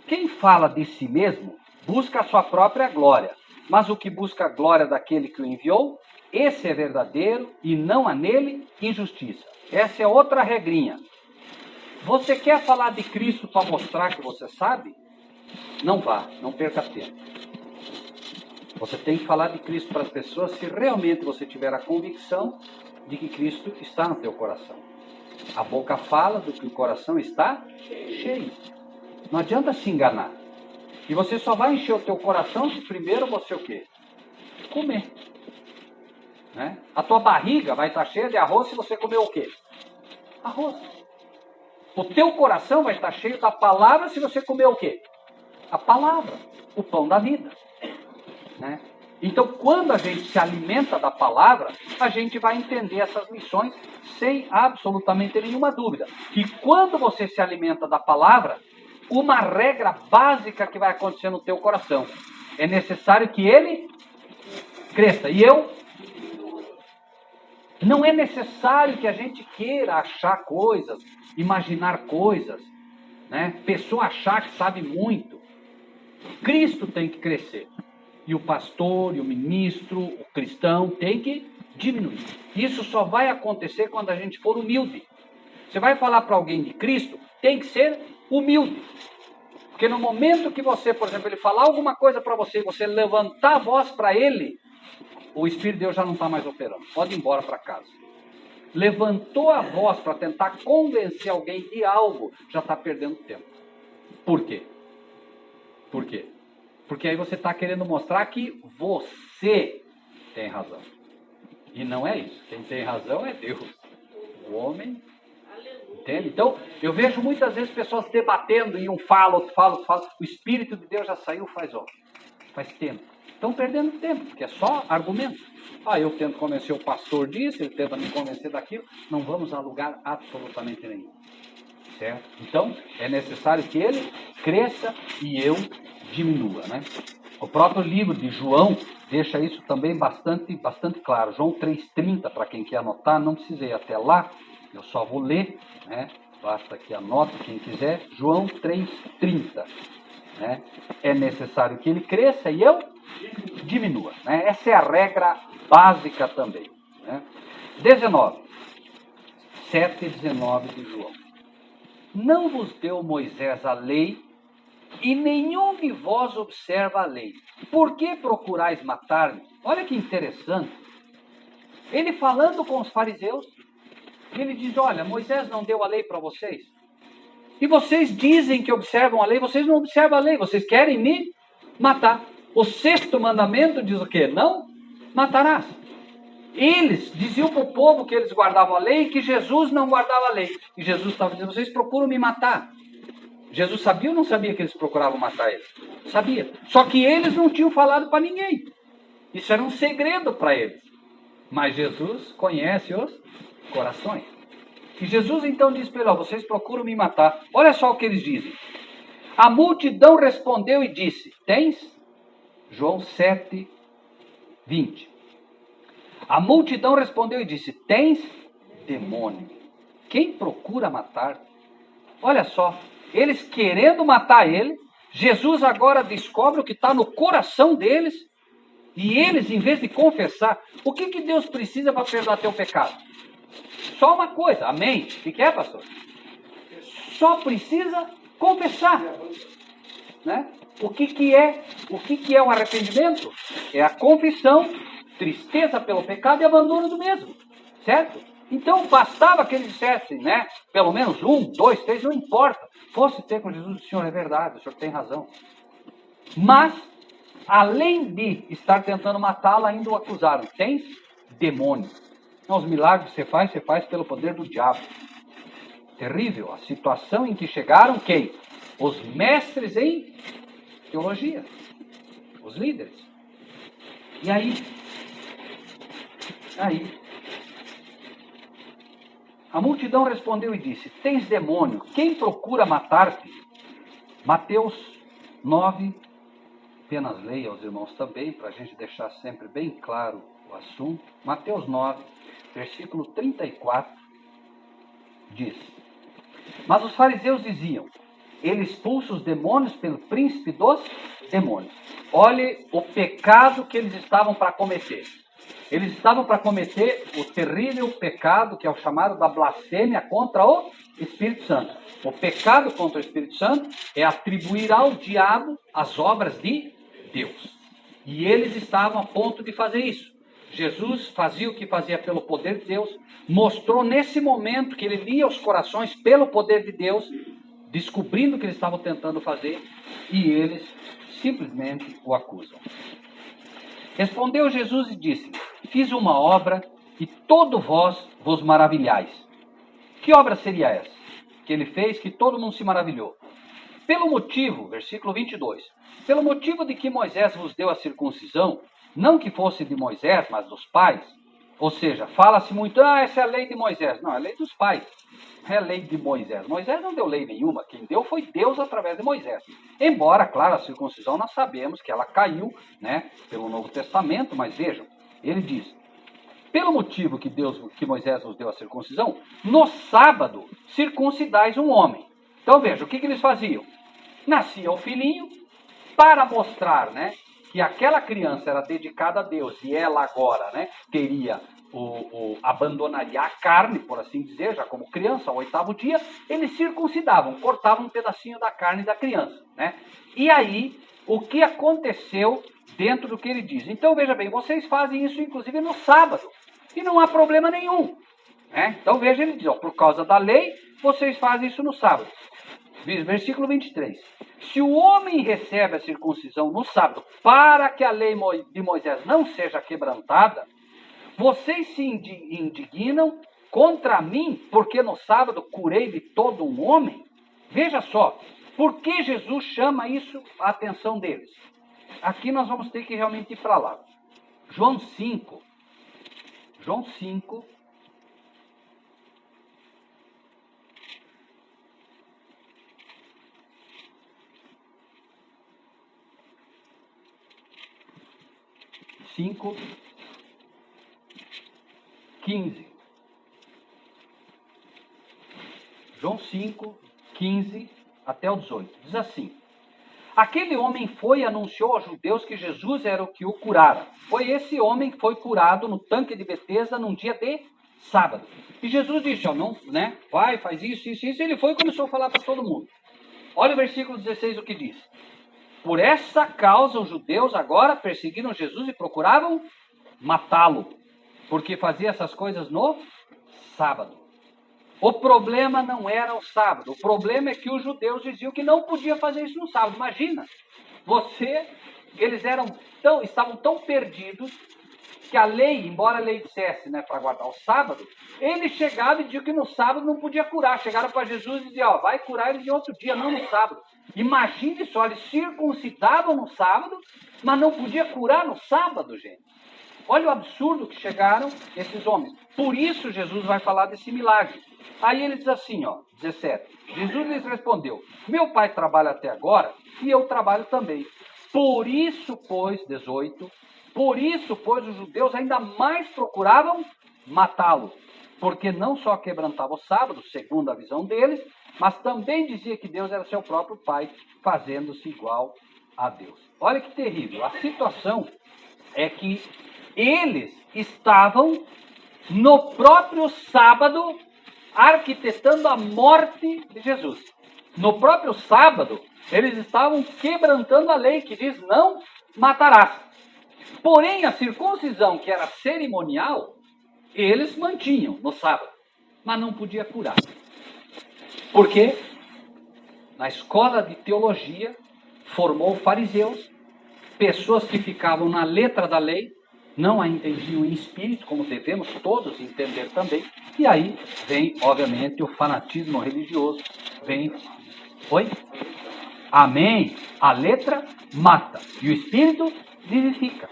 Quem fala de si mesmo, busca a sua própria glória. Mas o que busca a glória daquele que o enviou, esse é verdadeiro e não há nele injustiça. Essa é outra regrinha. Você quer falar de Cristo para mostrar que você sabe? Não vá, não perca tempo. Você tem que falar de Cristo para as pessoas se realmente você tiver a convicção de que Cristo está no teu coração. A boca fala do que o coração está cheio. Não adianta se enganar. E você só vai encher o teu coração se primeiro você o quê? Comer. A tua barriga vai estar cheia de arroz se você comer o quê? Arroz. O teu coração vai estar cheio da palavra se você comer o quê? A palavra. O pão da vida. Então, quando a gente se alimenta da palavra, a gente vai entender essas lições sem absolutamente nenhuma dúvida. E quando você se alimenta da palavra, uma regra básica que vai acontecer no teu coração, é necessário que ele cresça. E eu? Não é necessário que a gente queira achar coisas, imaginar coisas, pessoa achar que sabe muito. Cristo tem que crescer. E o pastor, e o ministro, o cristão tem que diminuir. Isso só vai acontecer quando a gente for humilde. Você vai falar para alguém de Cristo, tem que ser humilde. Porque no momento que você, por exemplo, ele falar alguma coisa para você, você levantar a voz para ele, o Espírito de Deus já não está mais operando. Pode ir embora para casa. Levantou a voz para tentar convencer alguém de algo, já está perdendo tempo. Por quê? Por quê? Porque aí você está querendo mostrar que você tem razão. E não é isso. Quem tem razão é Deus. O homem... Entende? Então, eu vejo muitas vezes pessoas debatendo e um fala, outro fala, outro fala. O Espírito de Deus já saiu faz tempo. Estão perdendo tempo, porque é só argumento. Eu tento convencer o pastor disso, ele tenta me convencer daquilo. Não vamos a lugar absolutamente nenhum. Certo? Então, é necessário que ele cresça e eu diminua, O próprio livro de João deixa isso também bastante claro. João 3,30, para quem quer anotar, não precisa ir até lá, eu só vou ler, Basta que anote quem quiser. João 3,30, É necessário que ele cresça e eu diminua, Essa é a regra básica também, 19, 7:19 de João. Não vos deu Moisés a lei, e nenhum de vós observa a lei. Por que procurais matar-me? Olha que interessante. Ele falando com os fariseus, ele diz, olha, Moisés não deu a lei para vocês. E vocês dizem que observam a lei, vocês não observam a lei, vocês querem me matar. O 6º mandamento diz o quê? Não matarás. Eles diziam para o povo que eles guardavam a lei e que Jesus não guardava a lei. E Jesus estava dizendo, vocês procuram me matar. Jesus sabia ou não sabia que eles procuravam matar ele? Sabia. Só que eles não tinham falado para ninguém. Isso era um segredo para eles. Mas Jesus conhece os corações. E Jesus então diz para eles, vocês procuram me matar. Olha só o que eles dizem. A multidão respondeu e disse, tens? João 7:20. A multidão respondeu e disse, tens demônio. Quem procura matar? Olha só, eles querendo matar ele, Jesus agora descobre o que está no coração deles, e eles, em vez de confessar, o que Deus precisa para perdoar teu pecado? só uma coisa, amém? O que é, pastor? Só precisa confessar, né? O que é o arrependimento? É a confissão, tristeza pelo pecado e abandono do mesmo, certo? Então bastava que eles dissessem, né? Pelo menos 1, 2, 3, não importa. Fosse ter com Jesus, o Senhor é verdade, o Senhor tem razão. Mas, além de estar tentando matá-lo, ainda o acusaram. Tens demônio. Então, os milagres que você faz pelo poder do diabo. Terrível. A situação em que chegaram, quem? Os mestres em teologia. Os líderes. E aí, a multidão respondeu e disse: tens demônio, quem procura matar-te? Mateus 9, apenas leia aos irmãos também, para a gente deixar sempre bem claro o assunto. Mateus 9, versículo 34, diz: mas os fariseus diziam: ele expulsa os demônios pelo príncipe dos demônios. Olhe o pecado que eles estavam para cometer. Eles estavam para cometer o terrível pecado que é o chamado da blasfêmia contra o Espírito Santo. O pecado contra o Espírito Santo é atribuir ao diabo as obras de Deus. E eles estavam a ponto de fazer isso. Jesus fazia o que fazia pelo poder de Deus, mostrou nesse momento que ele lia os corações pelo poder de Deus, descobrindo o que eles estavam tentando fazer, e eles simplesmente o acusam. Respondeu Jesus e disse: fiz uma obra e todo vós vos maravilhais. Que obra seria essa que ele fez que todo mundo se maravilhou? Pelo motivo, versículo 22, pelo motivo de que Moisés vos deu a circuncisão, não que fosse de Moisés, mas dos pais. Ou seja, fala-se muito, essa é a lei de Moisés. Não, é a lei dos pais. É a lei de Moisés. Moisés não deu lei nenhuma. Quem deu foi Deus através de Moisés. Embora, claro, a circuncisão nós sabemos que ela caiu, né, pelo Novo Testamento, mas vejam, ele diz: pelo motivo que Moisés vos deu a circuncisão, no sábado circuncidais um homem. Então veja, o que eles faziam? Nascia o filhinho para mostrar, né, que aquela criança era dedicada a Deus e ela agora, né, teria abandonaria a carne, por assim dizer, já como criança, ao 8º dia, eles circuncidavam, cortavam um pedacinho da carne da criança, né? E aí, o que aconteceu dentro do que ele diz? Então, veja bem, vocês fazem isso inclusive no sábado, e não há problema nenhum, né? Então, veja, ele diz, por causa da lei, vocês fazem isso no sábado. Versículo 23. Se o homem recebe a circuncisão no sábado para que a lei de Moisés não seja quebrantada, vocês se indignam contra mim porque no sábado curei de todo um homem? Veja só, por que Jesus chama isso a atenção deles? Aqui nós vamos ter que realmente ir para lá. João 5. João 5. Cinco, 15. João 5, 15 até o 18. Diz assim: aquele homem foi e anunciou aos judeus que Jesus era o que o curara. Foi esse homem que foi curado no tanque de Betesda num dia de sábado. E Jesus disse: não, né? Vai, faz isso, isso, isso. E ele foi e começou a falar para todo mundo. Olha o versículo 16, o que diz. Por essa causa os judeus agora perseguiram Jesus e procuravam matá-lo, porque fazia essas coisas no sábado. O problema não era o sábado, o problema é que os judeus diziam que não podia fazer isso no sábado. Imagina, eles estavam tão perdidos que a lei, embora a lei dissesse, né, para guardar o sábado, eles chegavam e diziam que no sábado não podia curar. Chegaram para Jesus e diziam, vai curar eles em outro dia, não no sábado. Imagine só, eles circuncidavam no sábado, mas não podia curar no sábado, gente. Olha o absurdo que chegaram esses homens. Por isso Jesus vai falar desse milagre. Aí ele diz assim, 17. Jesus lhes respondeu, meu pai trabalha até agora e eu trabalho também. Por isso, pois, 18, os judeus ainda mais procuravam matá-lo, porque não só quebrantava o sábado, segundo a visão deles, mas também dizia que Deus era seu próprio pai, fazendo-se igual a Deus. Olha que terrível. A situação é que eles estavam no próprio sábado, arquitetando a morte de Jesus. No próprio sábado, eles estavam quebrantando a lei que diz não matarás. Porém, a circuncisão, que era cerimonial, eles mantinham no sábado, mas não podia curar. Por quê? Na escola de teologia, formou fariseus, pessoas que ficavam na letra da lei, não a entendiam em espírito, como devemos todos entender também. E aí vem, obviamente, o fanatismo religioso. Vem. Oi? Amém. A letra mata e o espírito vivifica.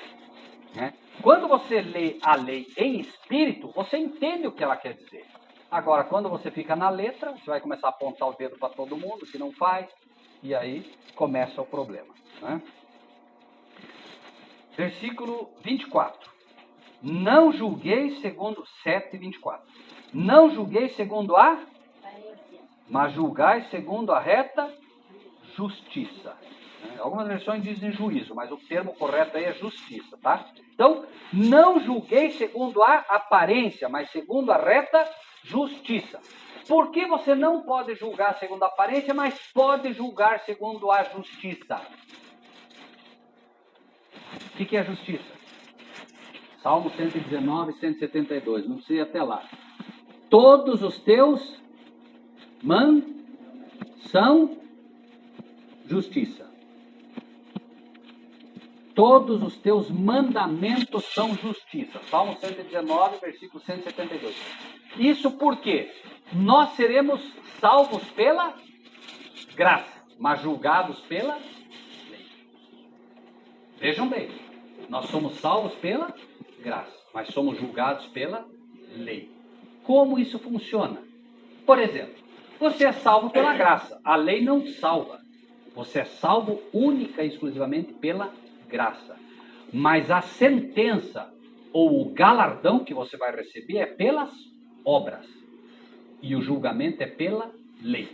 Né? Quando você lê a lei em espírito, você entende o que ela quer dizer. Agora, quando você fica na letra, você vai começar a apontar o dedo para todo mundo que não faz, e aí começa o problema. Né? Versículo 24. Não julgueis segundo 7:24. Não julgueis segundo a, mas julgai segundo a reta justiça. Algumas versões dizem juízo, mas o termo correto aí é justiça, tá? Então, não julgueis segundo a aparência, mas segundo a reta justiça. Por que você não pode julgar segundo a aparência, mas pode julgar segundo a justiça? O que é justiça? Salmo 119, 172, não sei até lá. Todos os teus são justiça. Todos os teus mandamentos são justiça. Salmo 119, versículo 172. Isso porque nós seremos salvos pela graça, mas julgados pela lei. Vejam bem, nós somos salvos pela graça, mas somos julgados pela lei. Como isso funciona? Por exemplo, você é salvo pela graça, a lei não salva. Você é salvo única e exclusivamente pela graça. Mas a sentença ou o galardão que você vai receber é pelas obras. E o julgamento é pela lei.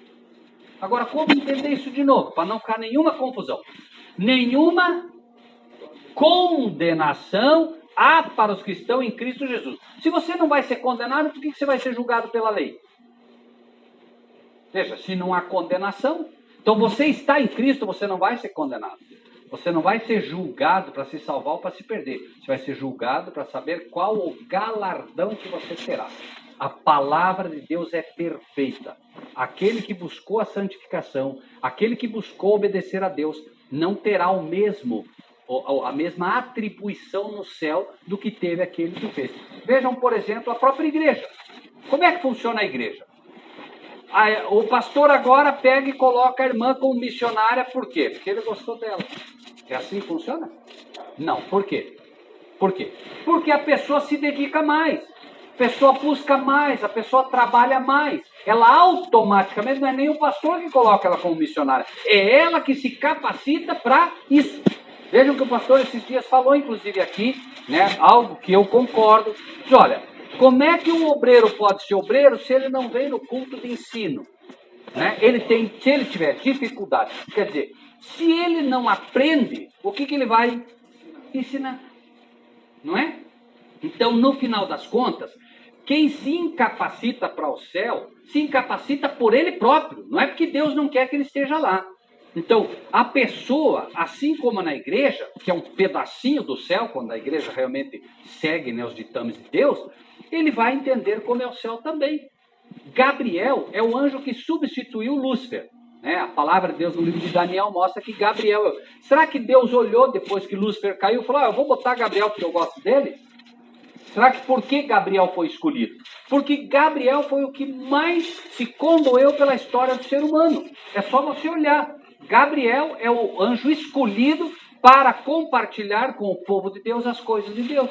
Agora, como entender isso de novo? Para não ficar nenhuma confusão. Nenhuma condenação há para os que estão em Cristo Jesus. Se você não vai ser condenado, por que você vai ser julgado pela lei? Veja, se não há condenação, então você está em Cristo, você não vai ser condenado. Você não vai ser julgado para se salvar ou para se perder. Você vai ser julgado para saber qual o galardão que você terá. A palavra de Deus é perfeita. Aquele que buscou a santificação, aquele que buscou obedecer a Deus, não terá a mesma atribuição no céu do que teve aquele que fez. Vejam, por exemplo, a própria igreja. Como é que funciona a igreja? O pastor agora pega e coloca a irmã como missionária, por quê? Porque ele gostou dela. É assim que funciona? Não, por quê? Por quê? Porque a pessoa se dedica mais, a pessoa busca mais, a pessoa trabalha mais. Ela automaticamente, não é nem o pastor que coloca ela como missionária, é ela que se capacita para isso. Vejam que o pastor esses dias falou, inclusive aqui, né, algo que eu concordo. Diz, olha, como é que um obreiro pode ser obreiro se ele não vem no culto de ensino? Né? Se ele tiver dificuldade, quer dizer, se ele não aprende, o que ele vai ensinar? Não é? Então, no final das contas, quem se incapacita para o céu, se incapacita por ele próprio. Não é porque Deus não quer que ele esteja lá. Então, a pessoa, assim como na igreja, que é um pedacinho do céu, quando a igreja realmente segue, né, os ditames de Deus, ele vai entender como é o céu também. Gabriel é o anjo que substituiu Lúcifer. Né? A palavra de Deus no livro de Daniel mostra que Gabriel... Será que Deus olhou depois que Lúcifer caiu e falou, eu vou botar Gabriel porque eu gosto dele? Será que por que Gabriel foi escolhido? Porque Gabriel foi o que mais se condoeu pela história do ser humano. É só você olhar. Gabriel é o anjo escolhido para compartilhar com o povo de Deus as coisas de Deus,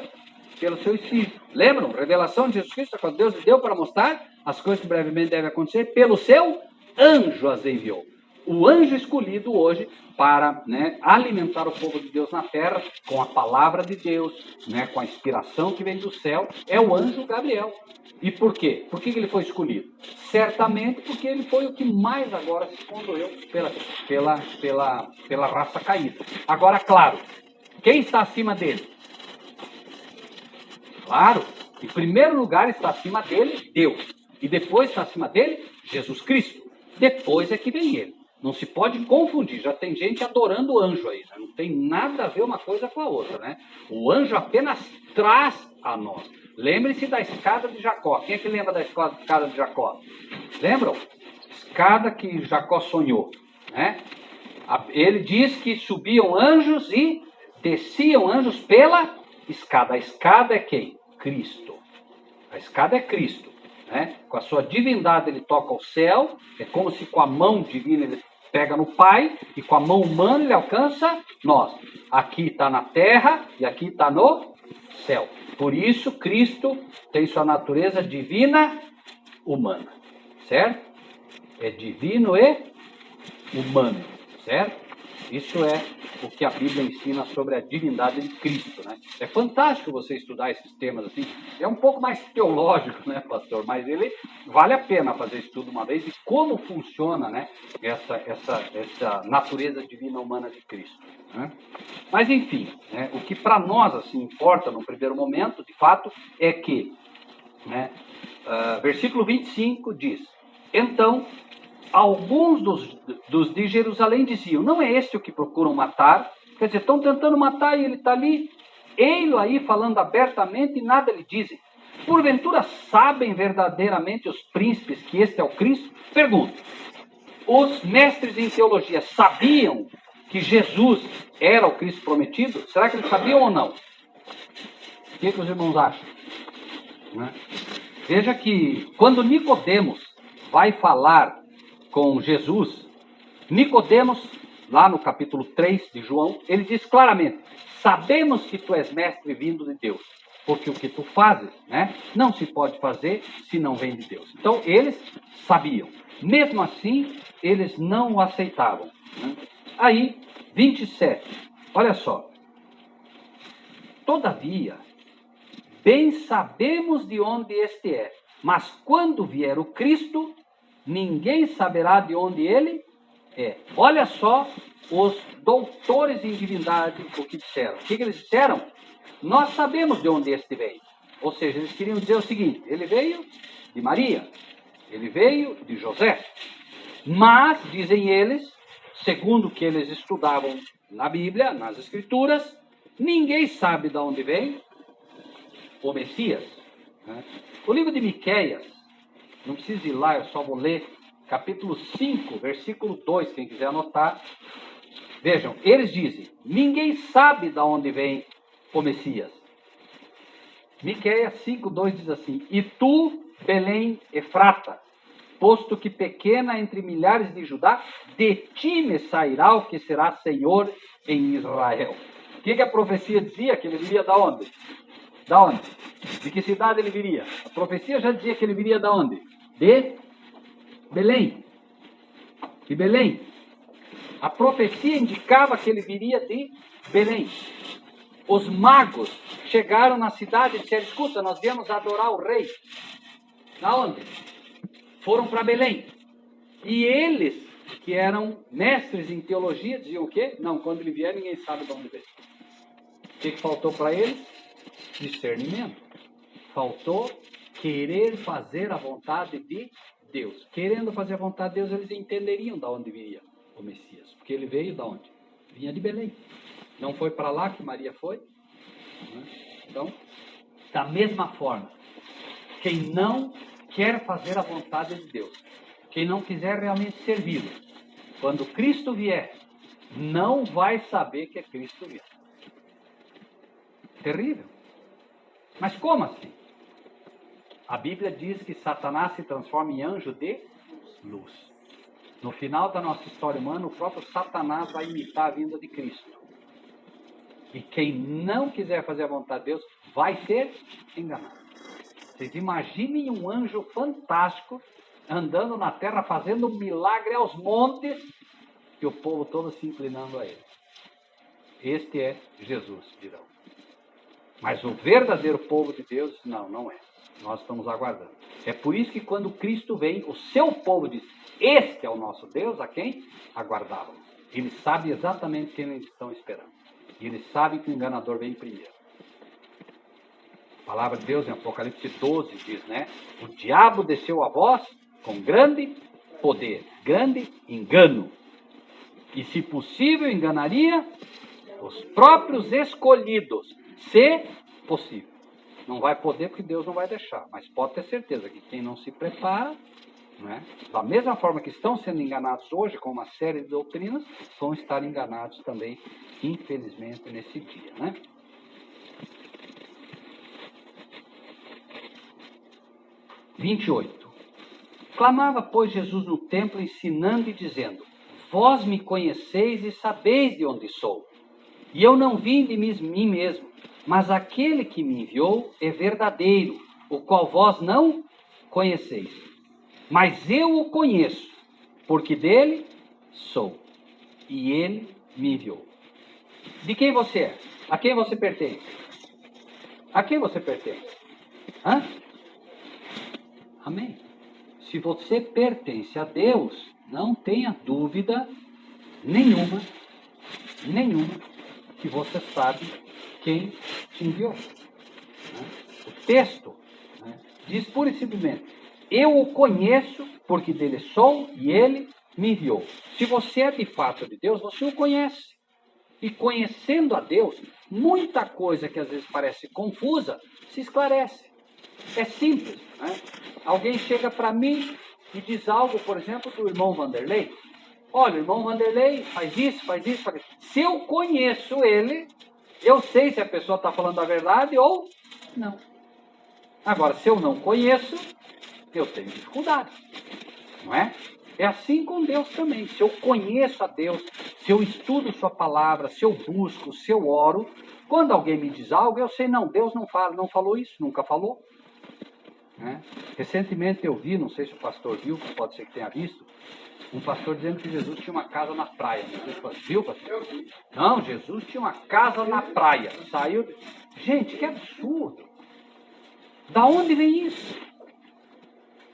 pelo seu Espírito. Lembram? Revelação de Jesus Cristo, quando Deus lhe deu para mostrar as coisas que brevemente devem acontecer, pelo seu anjo as enviou. O anjo escolhido hoje para, né, alimentar o povo de Deus na terra com a palavra de Deus, né, com a inspiração que vem do céu, é o anjo Gabriel. E por quê? Por que ele foi escolhido? Certamente porque ele foi o que mais agora se condoeu pela raça caída. Agora, claro, quem está acima dele? Claro, Em primeiro lugar está acima dele Deus. E depois está acima dele Jesus Cristo. Depois é que vem ele. Não se pode confundir. Já tem gente adorando o anjo aí. Né? Não tem nada a ver uma coisa com a outra. Né? O anjo apenas traz a nós. Lembre-se da escada de Jacó. Quem é que lembra da escada de Jacó? Lembram? Escada que Jacó sonhou. Né? Ele diz que subiam anjos e desciam anjos pela escada. A escada é quem? Cristo. A escada é Cristo. Né? Com a sua divindade ele toca o céu. É como se com a mão divina ele pega no Pai. E com a mão humana ele alcança nós. Aqui está na terra e aqui está no céu. Por isso Cristo tem sua natureza divina humana. Certo? É divino e humano. Certo? Isso é o que a Bíblia ensina sobre a divindade de Cristo, né? É fantástico você estudar esses temas assim. É um pouco mais teológico, né, pastor? Mas ele vale a pena fazer estudo uma vez de como funciona, né, essa natureza divina humana de Cristo. Né? Mas enfim, né, o que para nós assim importa no primeiro momento, de fato, é que, né, versículo 25 diz: então alguns dos de Jerusalém diziam, não é este o que procuram matar? Quer dizer, estão tentando matar e ele está ali, ei-lo aí falando abertamente e nada lhe dizem. Porventura sabem verdadeiramente os príncipes que este é o Cristo? Pergunto, os mestres em teologia sabiam que Jesus era o Cristo prometido? Será que eles sabiam ou não? O que os irmãos acham? Né? Veja que quando Nicodemos vai falar com Jesus, Nicodemos, lá no capítulo 3 de João, ele diz claramente, sabemos que tu és mestre vindo de Deus, porque o que tu fazes, né, não se pode fazer se não vem de Deus. Então, eles sabiam. Mesmo assim, eles não o aceitavam. Né? Aí, 27, olha só. Todavia, bem sabemos de onde este é, mas quando vier o Cristo, ninguém saberá de onde ele é. Olha só os doutores em divindade o que disseram. O que eles disseram? Nós sabemos de onde este veio. Ou seja, eles queriam dizer o seguinte, ele veio de Maria, ele veio de José. Mas, dizem eles, segundo o que eles estudavam na Bíblia, nas Escrituras, ninguém sabe de onde vem o Messias. Né? O livro de Miqueias, não precisa ir lá, eu só vou ler capítulo 5, versículo 2, quem quiser anotar. Vejam, eles dizem, ninguém sabe de onde vem o Messias. Miqueias 5, 2 diz assim, e tu, Belém Efrata, posto que pequena entre milhares de Judá, de ti me sairá o que será Senhor em Israel. O que a profecia dizia? Que ele viria da onde? Da onde? De que cidade ele viria? A profecia já dizia que ele viria da onde? De Belém. De Belém. A profecia indicava que ele viria de Belém. Os magos chegaram na cidade e disseram, escuta, nós viemos adorar o rei. Da onde? Foram para Belém. E eles, que eram mestres em teologia, diziam o quê? Não, quando ele vier, ninguém sabe de onde veio. O que faltou para eles? Discernimento. Faltou querer fazer a vontade de Deus. Querendo fazer a vontade de Deus, eles entenderiam de onde viria o Messias. Porque ele veio de onde? Vinha de Belém. Não foi para lá que Maria foi? Então, da mesma forma, quem não quer fazer a vontade de Deus, quem não quiser realmente servi-lo, quando Cristo vier, não vai saber que é Cristo vier. Terrível. Mas como assim? A Bíblia diz que Satanás se transforma em anjo de luz. No final da nossa história humana, o próprio Satanás vai imitar a vinda de Cristo. E quem não quiser fazer a vontade de Deus vai ser enganado. Vocês imaginem um anjo fantástico andando na terra, fazendo um milagre aos montes, e o povo todo se inclinando a ele. Este é Jesus, dirão. Mas o verdadeiro povo de Deus, não é. Nós estamos aguardando. É por isso que quando Cristo vem, o seu povo diz, este é o nosso Deus a quem aguardávamos. Eles sabem exatamente quem eles estão esperando. E eles sabem que o enganador vem primeiro. A palavra de Deus em Apocalipse 12 diz, né? O diabo desceu a vós com grande poder, grande engano. E se possível enganaria os próprios escolhidos, se possível. Não vai poder porque Deus não vai deixar, mas pode ter certeza que quem não se prepara, né, da mesma forma que estão sendo enganados hoje com uma série de doutrinas, vão estar enganados também, infelizmente, nesse dia, né? (28) Clamava, pois, Jesus no templo, ensinando e dizendo: Vós me conheceis e sabeis de onde sou. E eu não vim de mim mesmo, mas aquele que me enviou é verdadeiro, o qual vós não conheceis. Mas eu o conheço, porque dele sou, e ele me enviou. De quem você é? A quem você pertence? A quem você pertence? Hã? Amém. Se você pertence a Deus, não tenha dúvida nenhuma, que você sabe quem te enviou. O texto, né, diz pura e simplesmente: eu o conheço porque dele sou e ele me enviou. Se você é de fato de Deus, você o conhece. E conhecendo a Deus, muita coisa que às vezes parece confusa, se esclarece. É simples, né? Alguém chega para mim e diz algo, por exemplo, do irmão Vanderlei. Olha, o irmão Vanderlei faz isso, faz isso, faz isso. Se eu conheço ele, eu sei se a pessoa está falando a verdade ou não. Agora, se eu não conheço, eu tenho dificuldade, não é? É assim com Deus também. Se eu conheço a Deus, se eu estudo sua palavra, se eu busco, se eu oro, quando alguém me diz algo, eu sei, não, Deus não fala, não falou isso, nunca falou. Né? Recentemente eu vi, não sei se o pastor viu, pode ser que tenha visto, um pastor dizendo que Jesus tinha uma casa na praia. Viu, pastor? Não, Jesus tinha uma casa na praia. Saiu. Gente, que absurdo. Da onde vem isso?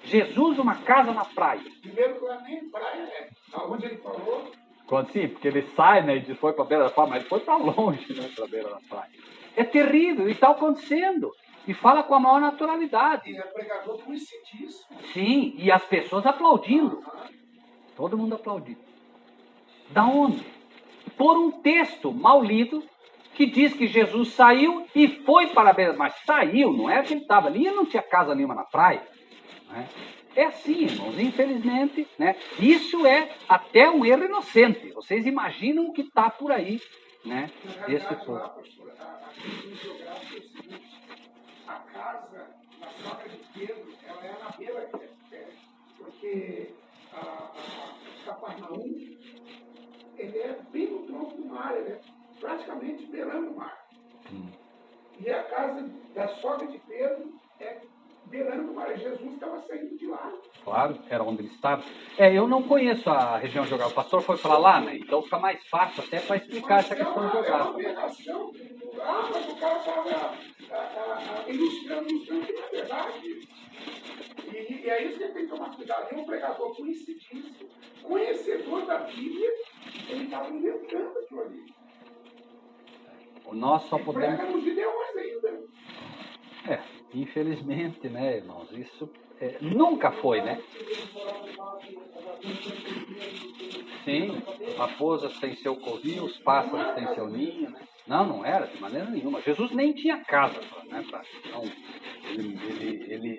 Jesus, uma casa na praia. Primeiro que lá nem praia é. Aonde ele falou? Quando sim, porque ele sai, né, e foi para a beira da praia, mas ele foi para longe, né, para a beira da praia. É terrível, e está acontecendo. E fala com a maior naturalidade. E é pregador conhecidíssimo. Sim, e as pessoas aplaudindo. Todo mundo aplaudindo. Da onde? Por um texto mal lido que diz que Jesus saiu e foi para a beira. Mas saiu, não é que ele estava ali e não tinha casa nenhuma na praia. Né? É assim, irmãos, infelizmente, né? Isso é até um erro inocente. Vocês imaginam o que está por aí, né? Esse povo. A casa, na sogra de Pedro, ela é na beira de Betesda, porque a Cafarnaum, ele é bem no tronco do mar, ele é praticamente beirando o mar. E a casa da sogra de Pedro é beirando o mar. E Jesus estava saindo de lá. Claro, era onde ele estava. Eu não conheço a região geográfica. O pastor foi para lá, né? Então fica mais fácil até para explicar essa questão geográfica. É uma aberração. Mas o cara estava ilustrando que não é verdade. E é isso que ele tem que tomar cuidado. É um pregador conhecidíssimo, conhecedor da Bíblia, ele estava inventando aquilo ali. Nós só podemos... Prega nos Gideões ainda. Infelizmente, né, irmãos, isso nunca foi, né? Sim, raposas têm seu covil, os pássaros têm seu ninho, né? Não era de maneira nenhuma. Jesus nem tinha casa, né? Então,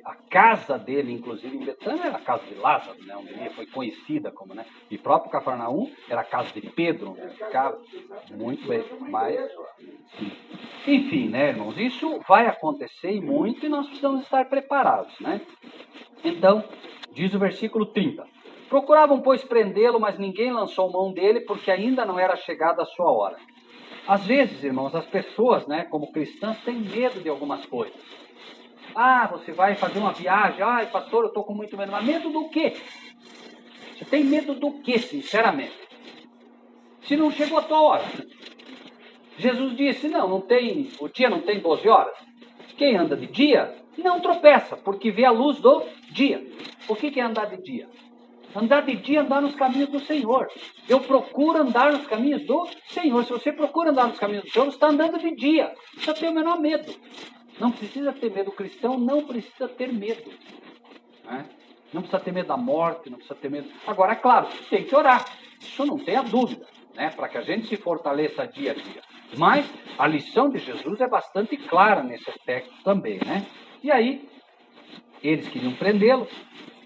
a casa dele, inclusive em Betânia, era a casa de Lázaro, né? Onde ele foi conhecida como, né? E próprio Cafarnaum era a casa de Pedro, onde ele ficava. Muito bem, mas... Sim. Enfim, né, irmãos, isso vai acontecer e muito, e nós precisamos estar preparados, né? Então, diz o versículo 30. Procuravam, pois, prendê-lo, mas ninguém lançou mão dele, porque ainda não era chegada a sua hora. Às vezes, irmãos, as pessoas, né, como cristãs, têm medo de algumas coisas. Você vai fazer uma viagem, pastor, eu estou com muito medo. Mas medo do quê? Você tem medo do quê, sinceramente? Se não chegou a tua hora. Jesus disse, o dia não tem 12 horas. Quem anda de dia não tropeça, porque vê a luz do dia. O que é andar de dia? Andar de dia é andar nos caminhos do Senhor. Eu procuro andar nos caminhos do Senhor. Se você procura andar nos caminhos do Senhor, você está andando de dia. Você tem o menor medo. Não precisa ter medo. O cristão não precisa ter medo. Né? Não precisa ter medo da morte, não precisa ter medo. Agora, é claro, tem que orar. Isso não tenha dúvida, né? Para que a gente se fortaleça dia a dia. Mas a lição de Jesus é bastante clara nesse aspecto também, né? E aí, eles queriam prendê-lo,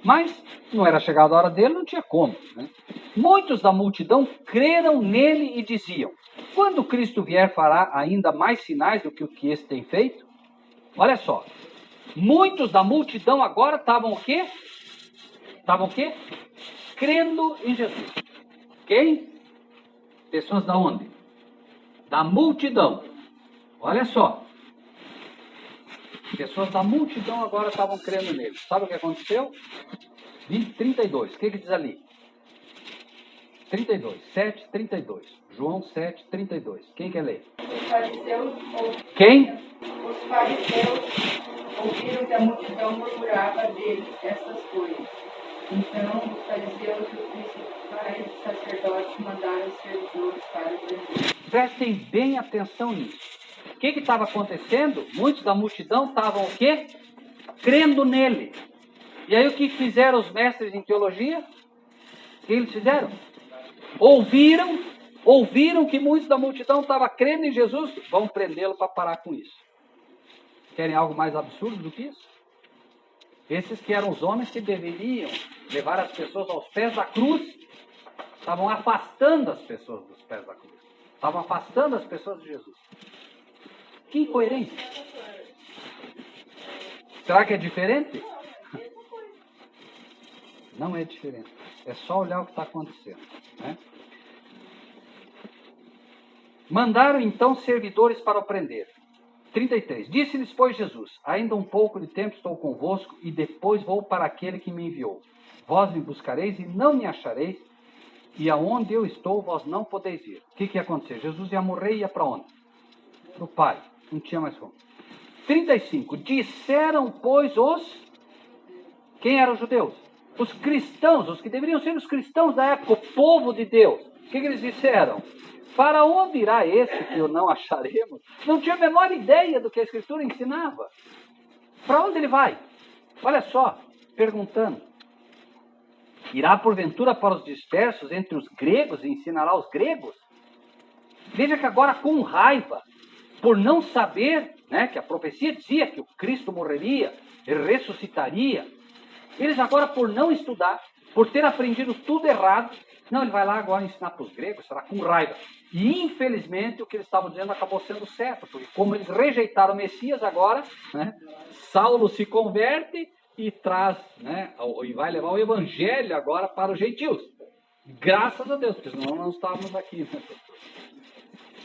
mas não era chegada a hora dele, não tinha como. Né? Muitos da multidão creram nele e diziam: quando Cristo vier, fará ainda mais sinais do que o que este tem feito? Olha só, muitos da multidão agora estavam o quê? Estavam o quê? Crendo em Jesus. Quem? Pessoas da onde? Da multidão. Olha só. Pessoas da multidão agora estavam crendo nele. Sabe o que aconteceu? 32. O que diz ali? 32. 7, 32. João 7, 32. Quem quer ler? Os fariseus Quem? Os fariseus ouviram que a multidão murmurava dele essas coisas. Então os fariseus e os principais sacerdotes mandaram os servidores para prender. Prestem bem atenção nisso. O que estava acontecendo? Muitos da multidão estavam o quê? Crendo nele. E aí o que fizeram os mestres em teologia? O que eles fizeram? Ouviram que muitos da multidão estavam crendo em Jesus, vão prendê-lo para parar com isso. Querem algo mais absurdo do que isso? Esses que eram os homens que deveriam levar as pessoas aos pés da cruz, estavam afastando as pessoas dos pés da cruz. Estavam afastando as pessoas de Jesus. Que incoerência. Será que é diferente? Não é diferente. É só olhar o que está acontecendo. Né? Mandaram então servidores para o prender. 33. Disse-lhes, pois, Jesus: ainda um pouco de tempo estou convosco, e depois vou para aquele que me enviou. Vós me buscareis e não me achareis, e aonde eu estou, vós não podeis ir. O que ia acontecer? Jesus ia morrer e ia para onde? Para o Pai. Não tinha mais como. 35. Disseram, pois, quem eram os judeus? Os cristãos, os que deveriam ser os cristãos da época, o povo de Deus. O que eles disseram? Para onde irá esse que o não acharemos? Não tinha a menor ideia do que a Escritura ensinava. Para onde ele vai? Olha só, perguntando. Irá porventura para os dispersos entre os gregos e ensinará os gregos? Veja que agora com raiva, por não saber, né, que a profecia dizia que o Cristo morreria e ressuscitaria, eles agora por não estudar, por ter aprendido tudo errado, não, ele vai lá agora ensinar para os gregos, será com raiva. E infelizmente o que eles estavam dizendo acabou sendo certo, porque como eles rejeitaram o Messias agora, né, Saulo se converte e traz, né, e vai levar o evangelho agora para os gentios. Graças a Deus, porque senão nós não estávamos aqui. Né?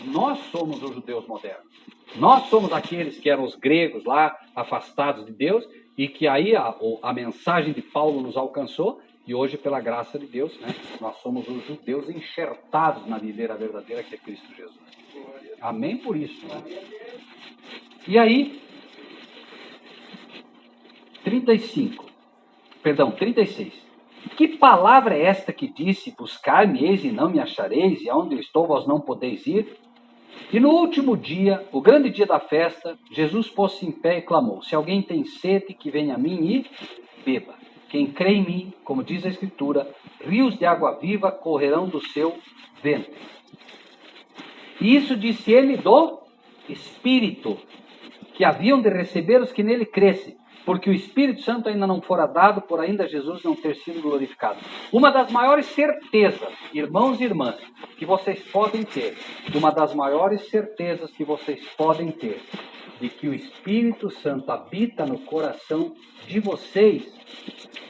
Nós somos os judeus modernos. Nós somos aqueles que eram os gregos lá, afastados de Deus, e que aí a mensagem de Paulo nos alcançou, e hoje, pela graça de Deus, né, nós somos os judeus enxertados na videira verdadeira, que é Cristo Jesus. Amém por isso. Né? E aí, 36. Que palavra é esta que disse: buscar-me eis e não me achareis, e aonde eu estou vós não podeis ir? E no último dia, o grande dia da festa, Jesus pôs-se em pé e clamou: se alguém tem sede, que venha a mim e beba. Quem crê em mim, como diz a Escritura, rios de água viva correrão do seu ventre. E isso disse ele do Espírito, que haviam de receber os que nele crescem, porque o Espírito Santo ainda não fora dado, por ainda Jesus não ter sido glorificado. Uma das maiores certezas, irmãos e irmãs, que vocês podem ter, uma das maiores certezas que vocês podem ter, de que o Espírito Santo habita no coração de vocês,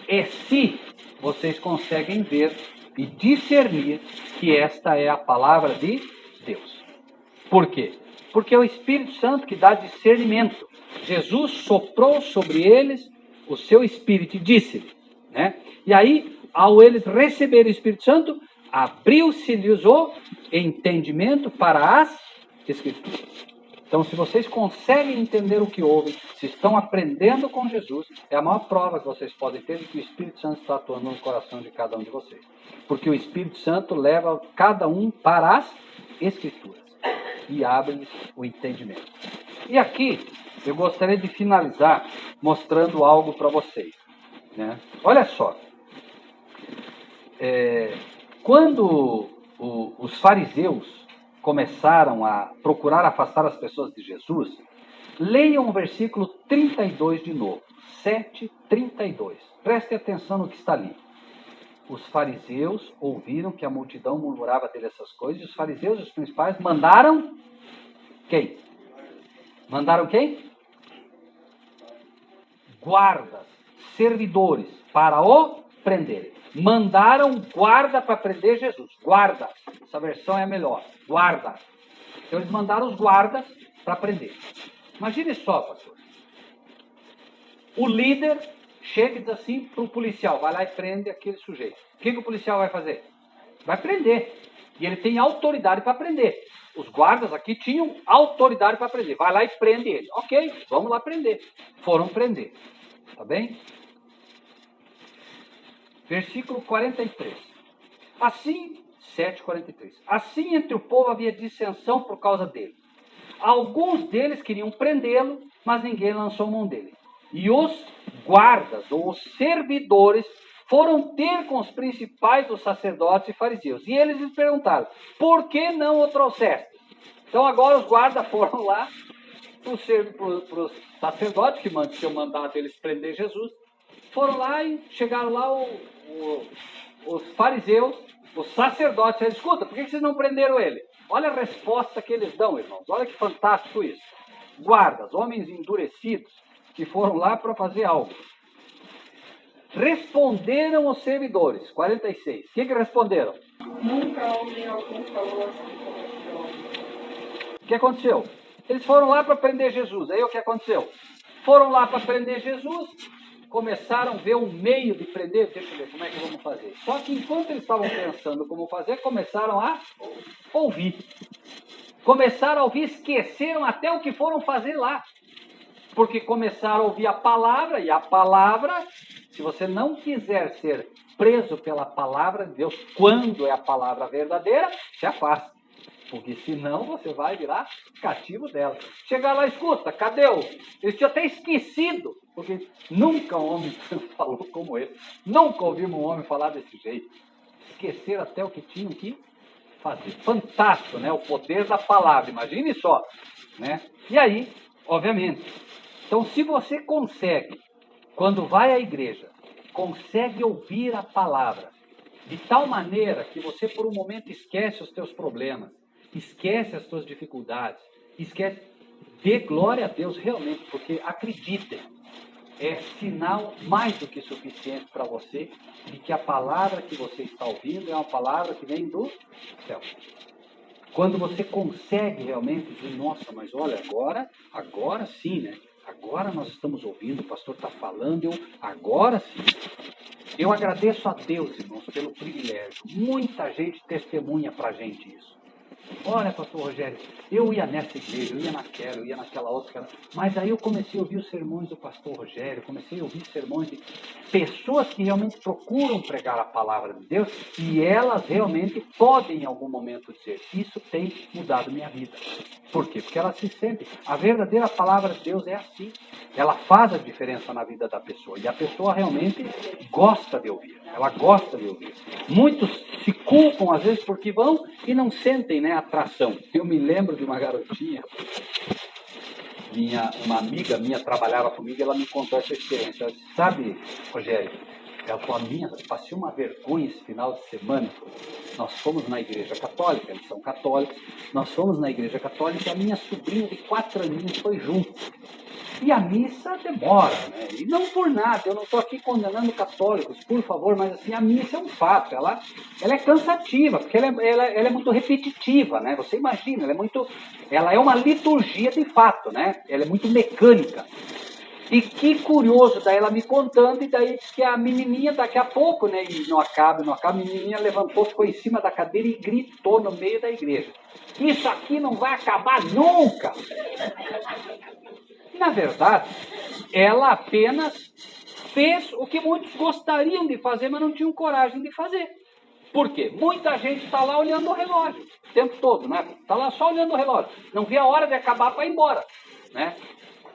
é se vocês conseguem ver e discernir que esta é a palavra de Deus. Por quê? Porque é o Espírito Santo que dá discernimento. Jesus soprou sobre eles o seu Espírito e disse-lhe, né? E aí, ao eles receberem o Espírito Santo, abriu-se-lhes o entendimento para as Escrituras. Então, se vocês conseguem entender o que ouvem, se estão aprendendo com Jesus, é a maior prova que vocês podem ter de que o Espírito Santo está atuando no coração de cada um de vocês. Porque o Espírito Santo leva cada um para as Escrituras e abre-lhes o entendimento. E aqui, eu gostaria de finalizar mostrando algo para vocês, né? Olha só. Quando os fariseus começaram a procurar afastar as pessoas de Jesus, leiam o versículo 32 de novo. 7:32. Prestem atenção no que está ali. Os fariseus ouviram que a multidão murmurava dele essas coisas, e os fariseus e os principais mandaram quem? Mandaram quem? Guardas, servidores, para o prenderem. Mandaram guarda para prender Jesus. Guarda. Essa versão é a melhor. Guarda. Então eles mandaram os guardas para prender. Imagine só, pastor. O líder chega e diz assim para o policial, vai lá e prende aquele sujeito. O que o policial vai fazer? Vai prender. E ele tem autoridade para prender. Os guardas aqui tinham autoridade para prender. Vai lá e prende ele. Ok, vamos lá prender. Foram prender. Tá bem? Versículo 43. Assim, 7:43. Assim entre o povo havia dissensão por causa dele. Alguns deles queriam prendê-lo, mas ninguém lançou mão dele. E os guardas, ou os servidores, foram ter com os principais dos sacerdotes e fariseus. E eles lhes perguntaram, por que não o trouxeste? Então agora os guardas foram lá para os sacerdotes, que tinham mandado eles prender Jesus, foram lá e chegaram lá os fariseus, os sacerdotes, eles, escuta, por que vocês não prenderam ele? Olha a resposta que eles dão, irmãos, olha que fantástico isso. Guardas, homens endurecidos, que foram lá para fazer algo. Responderam os servidores, 46. O que responderam? Nunca homem algum falou assim como esse homem. O que aconteceu? Eles foram lá para prender Jesus. Aí o que aconteceu? Foram lá para prender Jesus, começaram a ver um meio de prender, deixa eu ver como é que vamos fazer. Só que enquanto eles estavam pensando como fazer, começaram a ouvir. Começaram a ouvir, esqueceram até o que foram fazer lá. Porque começaram a ouvir a palavra, e a palavra, se você não quiser ser preso pela palavra de Deus, quando é a palavra verdadeira, se afaste. Porque senão você vai virar cativo dela. Chegar lá, escuta, cadê o... Eles tinham até esquecido, porque nunca um homem falou como ele. Nunca ouvimos um homem falar desse jeito. Esqueceram até o que tinham que fazer. Fantástico, né? O poder da palavra, imagine só. Né? E aí, obviamente, então se você consegue, quando vai à igreja, consegue ouvir a palavra, de tal maneira que você por um momento esquece os teus problemas, esquece as tuas dificuldades, esquece, dê glória a Deus realmente, porque acreditem, é sinal mais do que suficiente para você de que a palavra que você está ouvindo é uma palavra que vem do céu. Quando você consegue realmente dizer, nossa, mas olha, agora sim, né? Agora nós estamos ouvindo, o pastor está falando, agora sim. Eu agradeço a Deus, irmãos, pelo privilégio. Muita gente testemunha para a gente isso. Olha, pastor Rogério, eu ia nessa igreja, eu ia naquela, eu ia naquela outra, mas aí eu comecei a ouvir os sermões do pastor Rogério, comecei a ouvir sermões de pessoas que realmente procuram pregar a palavra de Deus e elas realmente podem em algum momento dizer, isso tem mudado minha vida. Por quê? Porque elas se sentem, a verdadeira palavra de Deus é assim, ela faz a diferença na vida da pessoa e a pessoa realmente gosta de ouvir, ela gosta de ouvir. Muitos se culpam às vezes porque vão e não sentem, né, atração. Eu me lembro de uma garotinha, uma amiga minha trabalhava comigo e ela me contou essa experiência. Ela disse, sabe, Rogério, ela falou, passei uma vergonha esse final de semana. Nós fomos na igreja católica, eles são católicos, nós fomos na igreja católica e a minha sobrinha de 4 aninhos foi junto. E a missa demora, né? E não por nada, eu não estou aqui condenando católicos, por favor, mas assim, a missa é um fato, ela é cansativa, porque ela é muito repetitiva, né? Você imagina, ela é uma liturgia de fato, né? Ela é muito mecânica. E que curioso, daí ela me contando, e daí diz que a menininha daqui a pouco, né? E não acaba, a menininha levantou, ficou em cima da cadeira e gritou no meio da igreja. Isso aqui não vai acabar nunca! Na verdade, ela apenas fez o que muitos gostariam de fazer, mas não tinham coragem de fazer. Por quê? Muita gente está lá olhando o relógio o tempo todo, né? Está lá só olhando o relógio. Não vê a hora de acabar para ir embora, né?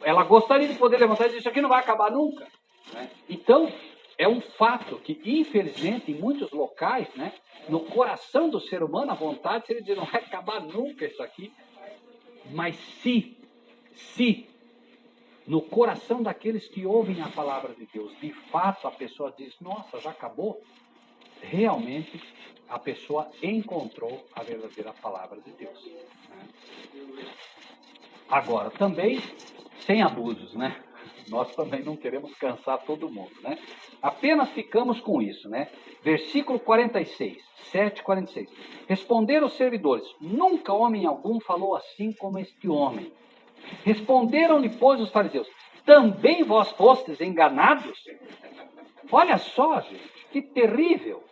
ela gostaria de poder levantar e dizer, isso aqui não vai acabar nunca. Né? Então, é um fato que, infelizmente, em muitos locais, né, no coração do ser humano, a vontade seria dizer, não vai acabar nunca isso aqui. Mas se no coração daqueles que ouvem a palavra de Deus, de fato a pessoa diz, nossa, já acabou, realmente a pessoa encontrou a verdadeira palavra de Deus. Né? Agora, também, sem abusos, né? Nós também não queremos cansar todo mundo, né? Apenas ficamos com isso, né? Versículo 46, 7:46. Responderam os servidores, nunca homem algum falou assim como este homem. Responderam-lhe, pois, os fariseus, também vós fostes enganados? Olha só, gente, que terrível.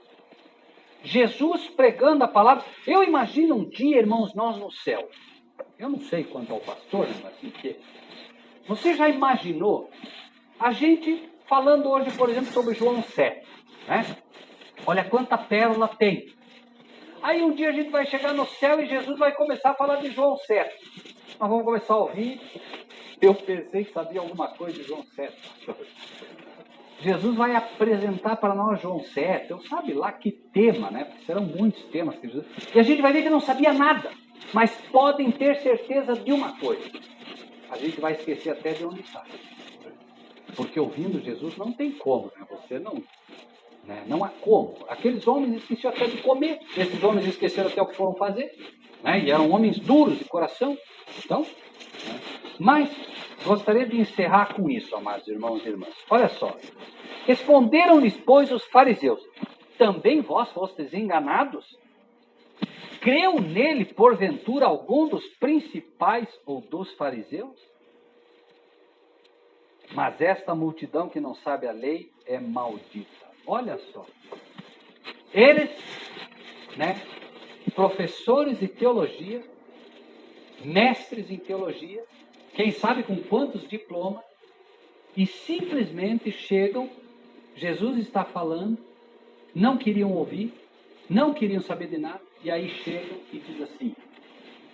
Jesus pregando a palavra. Eu imagino um dia, irmãos, nós no céu. Eu não sei quanto ao pastor, né, mas assim que... Você já imaginou a gente falando hoje, por exemplo, sobre João 7, né? Olha quanta pérola tem. Aí um dia a gente vai chegar no céu e Jesus vai começar a falar de João 7. Nós vamos começar a ouvir. Eu pensei que sabia alguma coisa de João 7. Jesus vai apresentar para nós João 7. Eu sabe lá que tema, né? Porque serão muitos temas que Jesus... E a gente vai ver que não sabia nada. Mas podem ter certeza de uma coisa. A gente vai esquecer até de onde está. Porque ouvindo Jesus não tem como, né? Você não... Né? Não há como. Aqueles homens esqueceram até de comer. Esses homens esqueceram até o que foram fazer. Né? E eram homens duros de coração. Então, né? Mas gostaria de encerrar com isso, amados irmãos e irmãs. Olha só. Responderam-lhes, pois, os fariseus, também vós fostes enganados? Creu nele, porventura, algum dos principais ou dos fariseus? Mas esta multidão que não sabe a lei é maldita. Olha só. Eles, né, professores de teologia, mestres em teologia, quem sabe com quantos diplomas, e simplesmente chegam, Jesus está falando, não queriam ouvir, não queriam saber de nada, e aí chegam e dizem assim,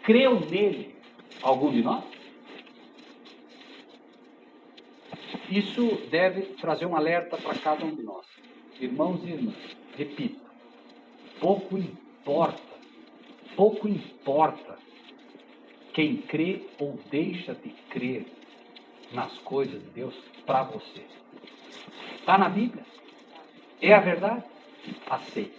creu nele algum de nós? Isso deve trazer um alerta para cada um de nós. Irmãos e irmãs, repito, pouco importa quem crê ou deixa de crer nas coisas de Deus para você. Está na Bíblia? É a verdade? Aceite.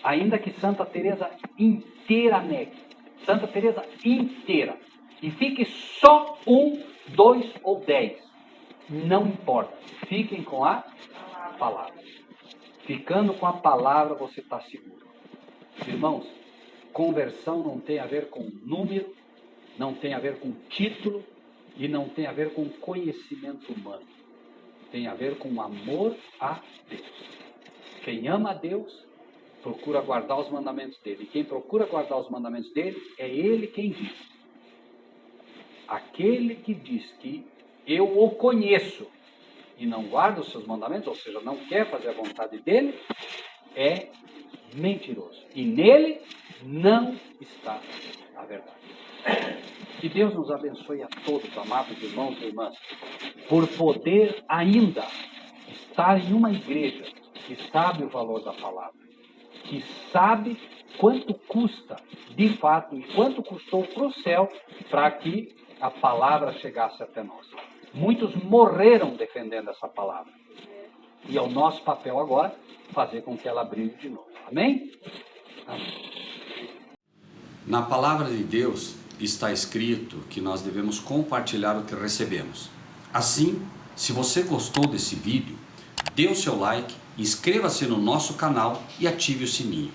Ainda que Santa Teresa inteira negue. Santa Teresa inteira. E fique só 1, 2 ou 10. Não importa. Fiquem com a palavra. Ficando com a palavra, você está seguro. Irmãos, conversão não tem a ver com número, não tem a ver com título e não tem a ver com conhecimento humano. Tem a ver com amor a Deus. Quem ama a Deus, procura guardar os mandamentos dele. E quem procura guardar os mandamentos dele, é ele quem diz. Aquele que diz que eu o conheço e não guarda os seus mandamentos, ou seja, não quer fazer a vontade dele, é mentiroso. E nele não está a verdade. Que Deus nos abençoe a todos, amados irmãos e irmãs, por poder ainda estar em uma igreja que sabe o valor da palavra, que sabe quanto custa, de fato, e quanto custou para o céu para que a palavra chegasse até nós. Muitos morreram defendendo essa palavra. E é o nosso papel agora fazer com que ela brilhe de novo. Amém? Amém. Na palavra de Deus está escrito que nós devemos compartilhar o que recebemos. Assim, se você gostou desse vídeo, dê o seu like, inscreva-se no nosso canal e ative o sininho.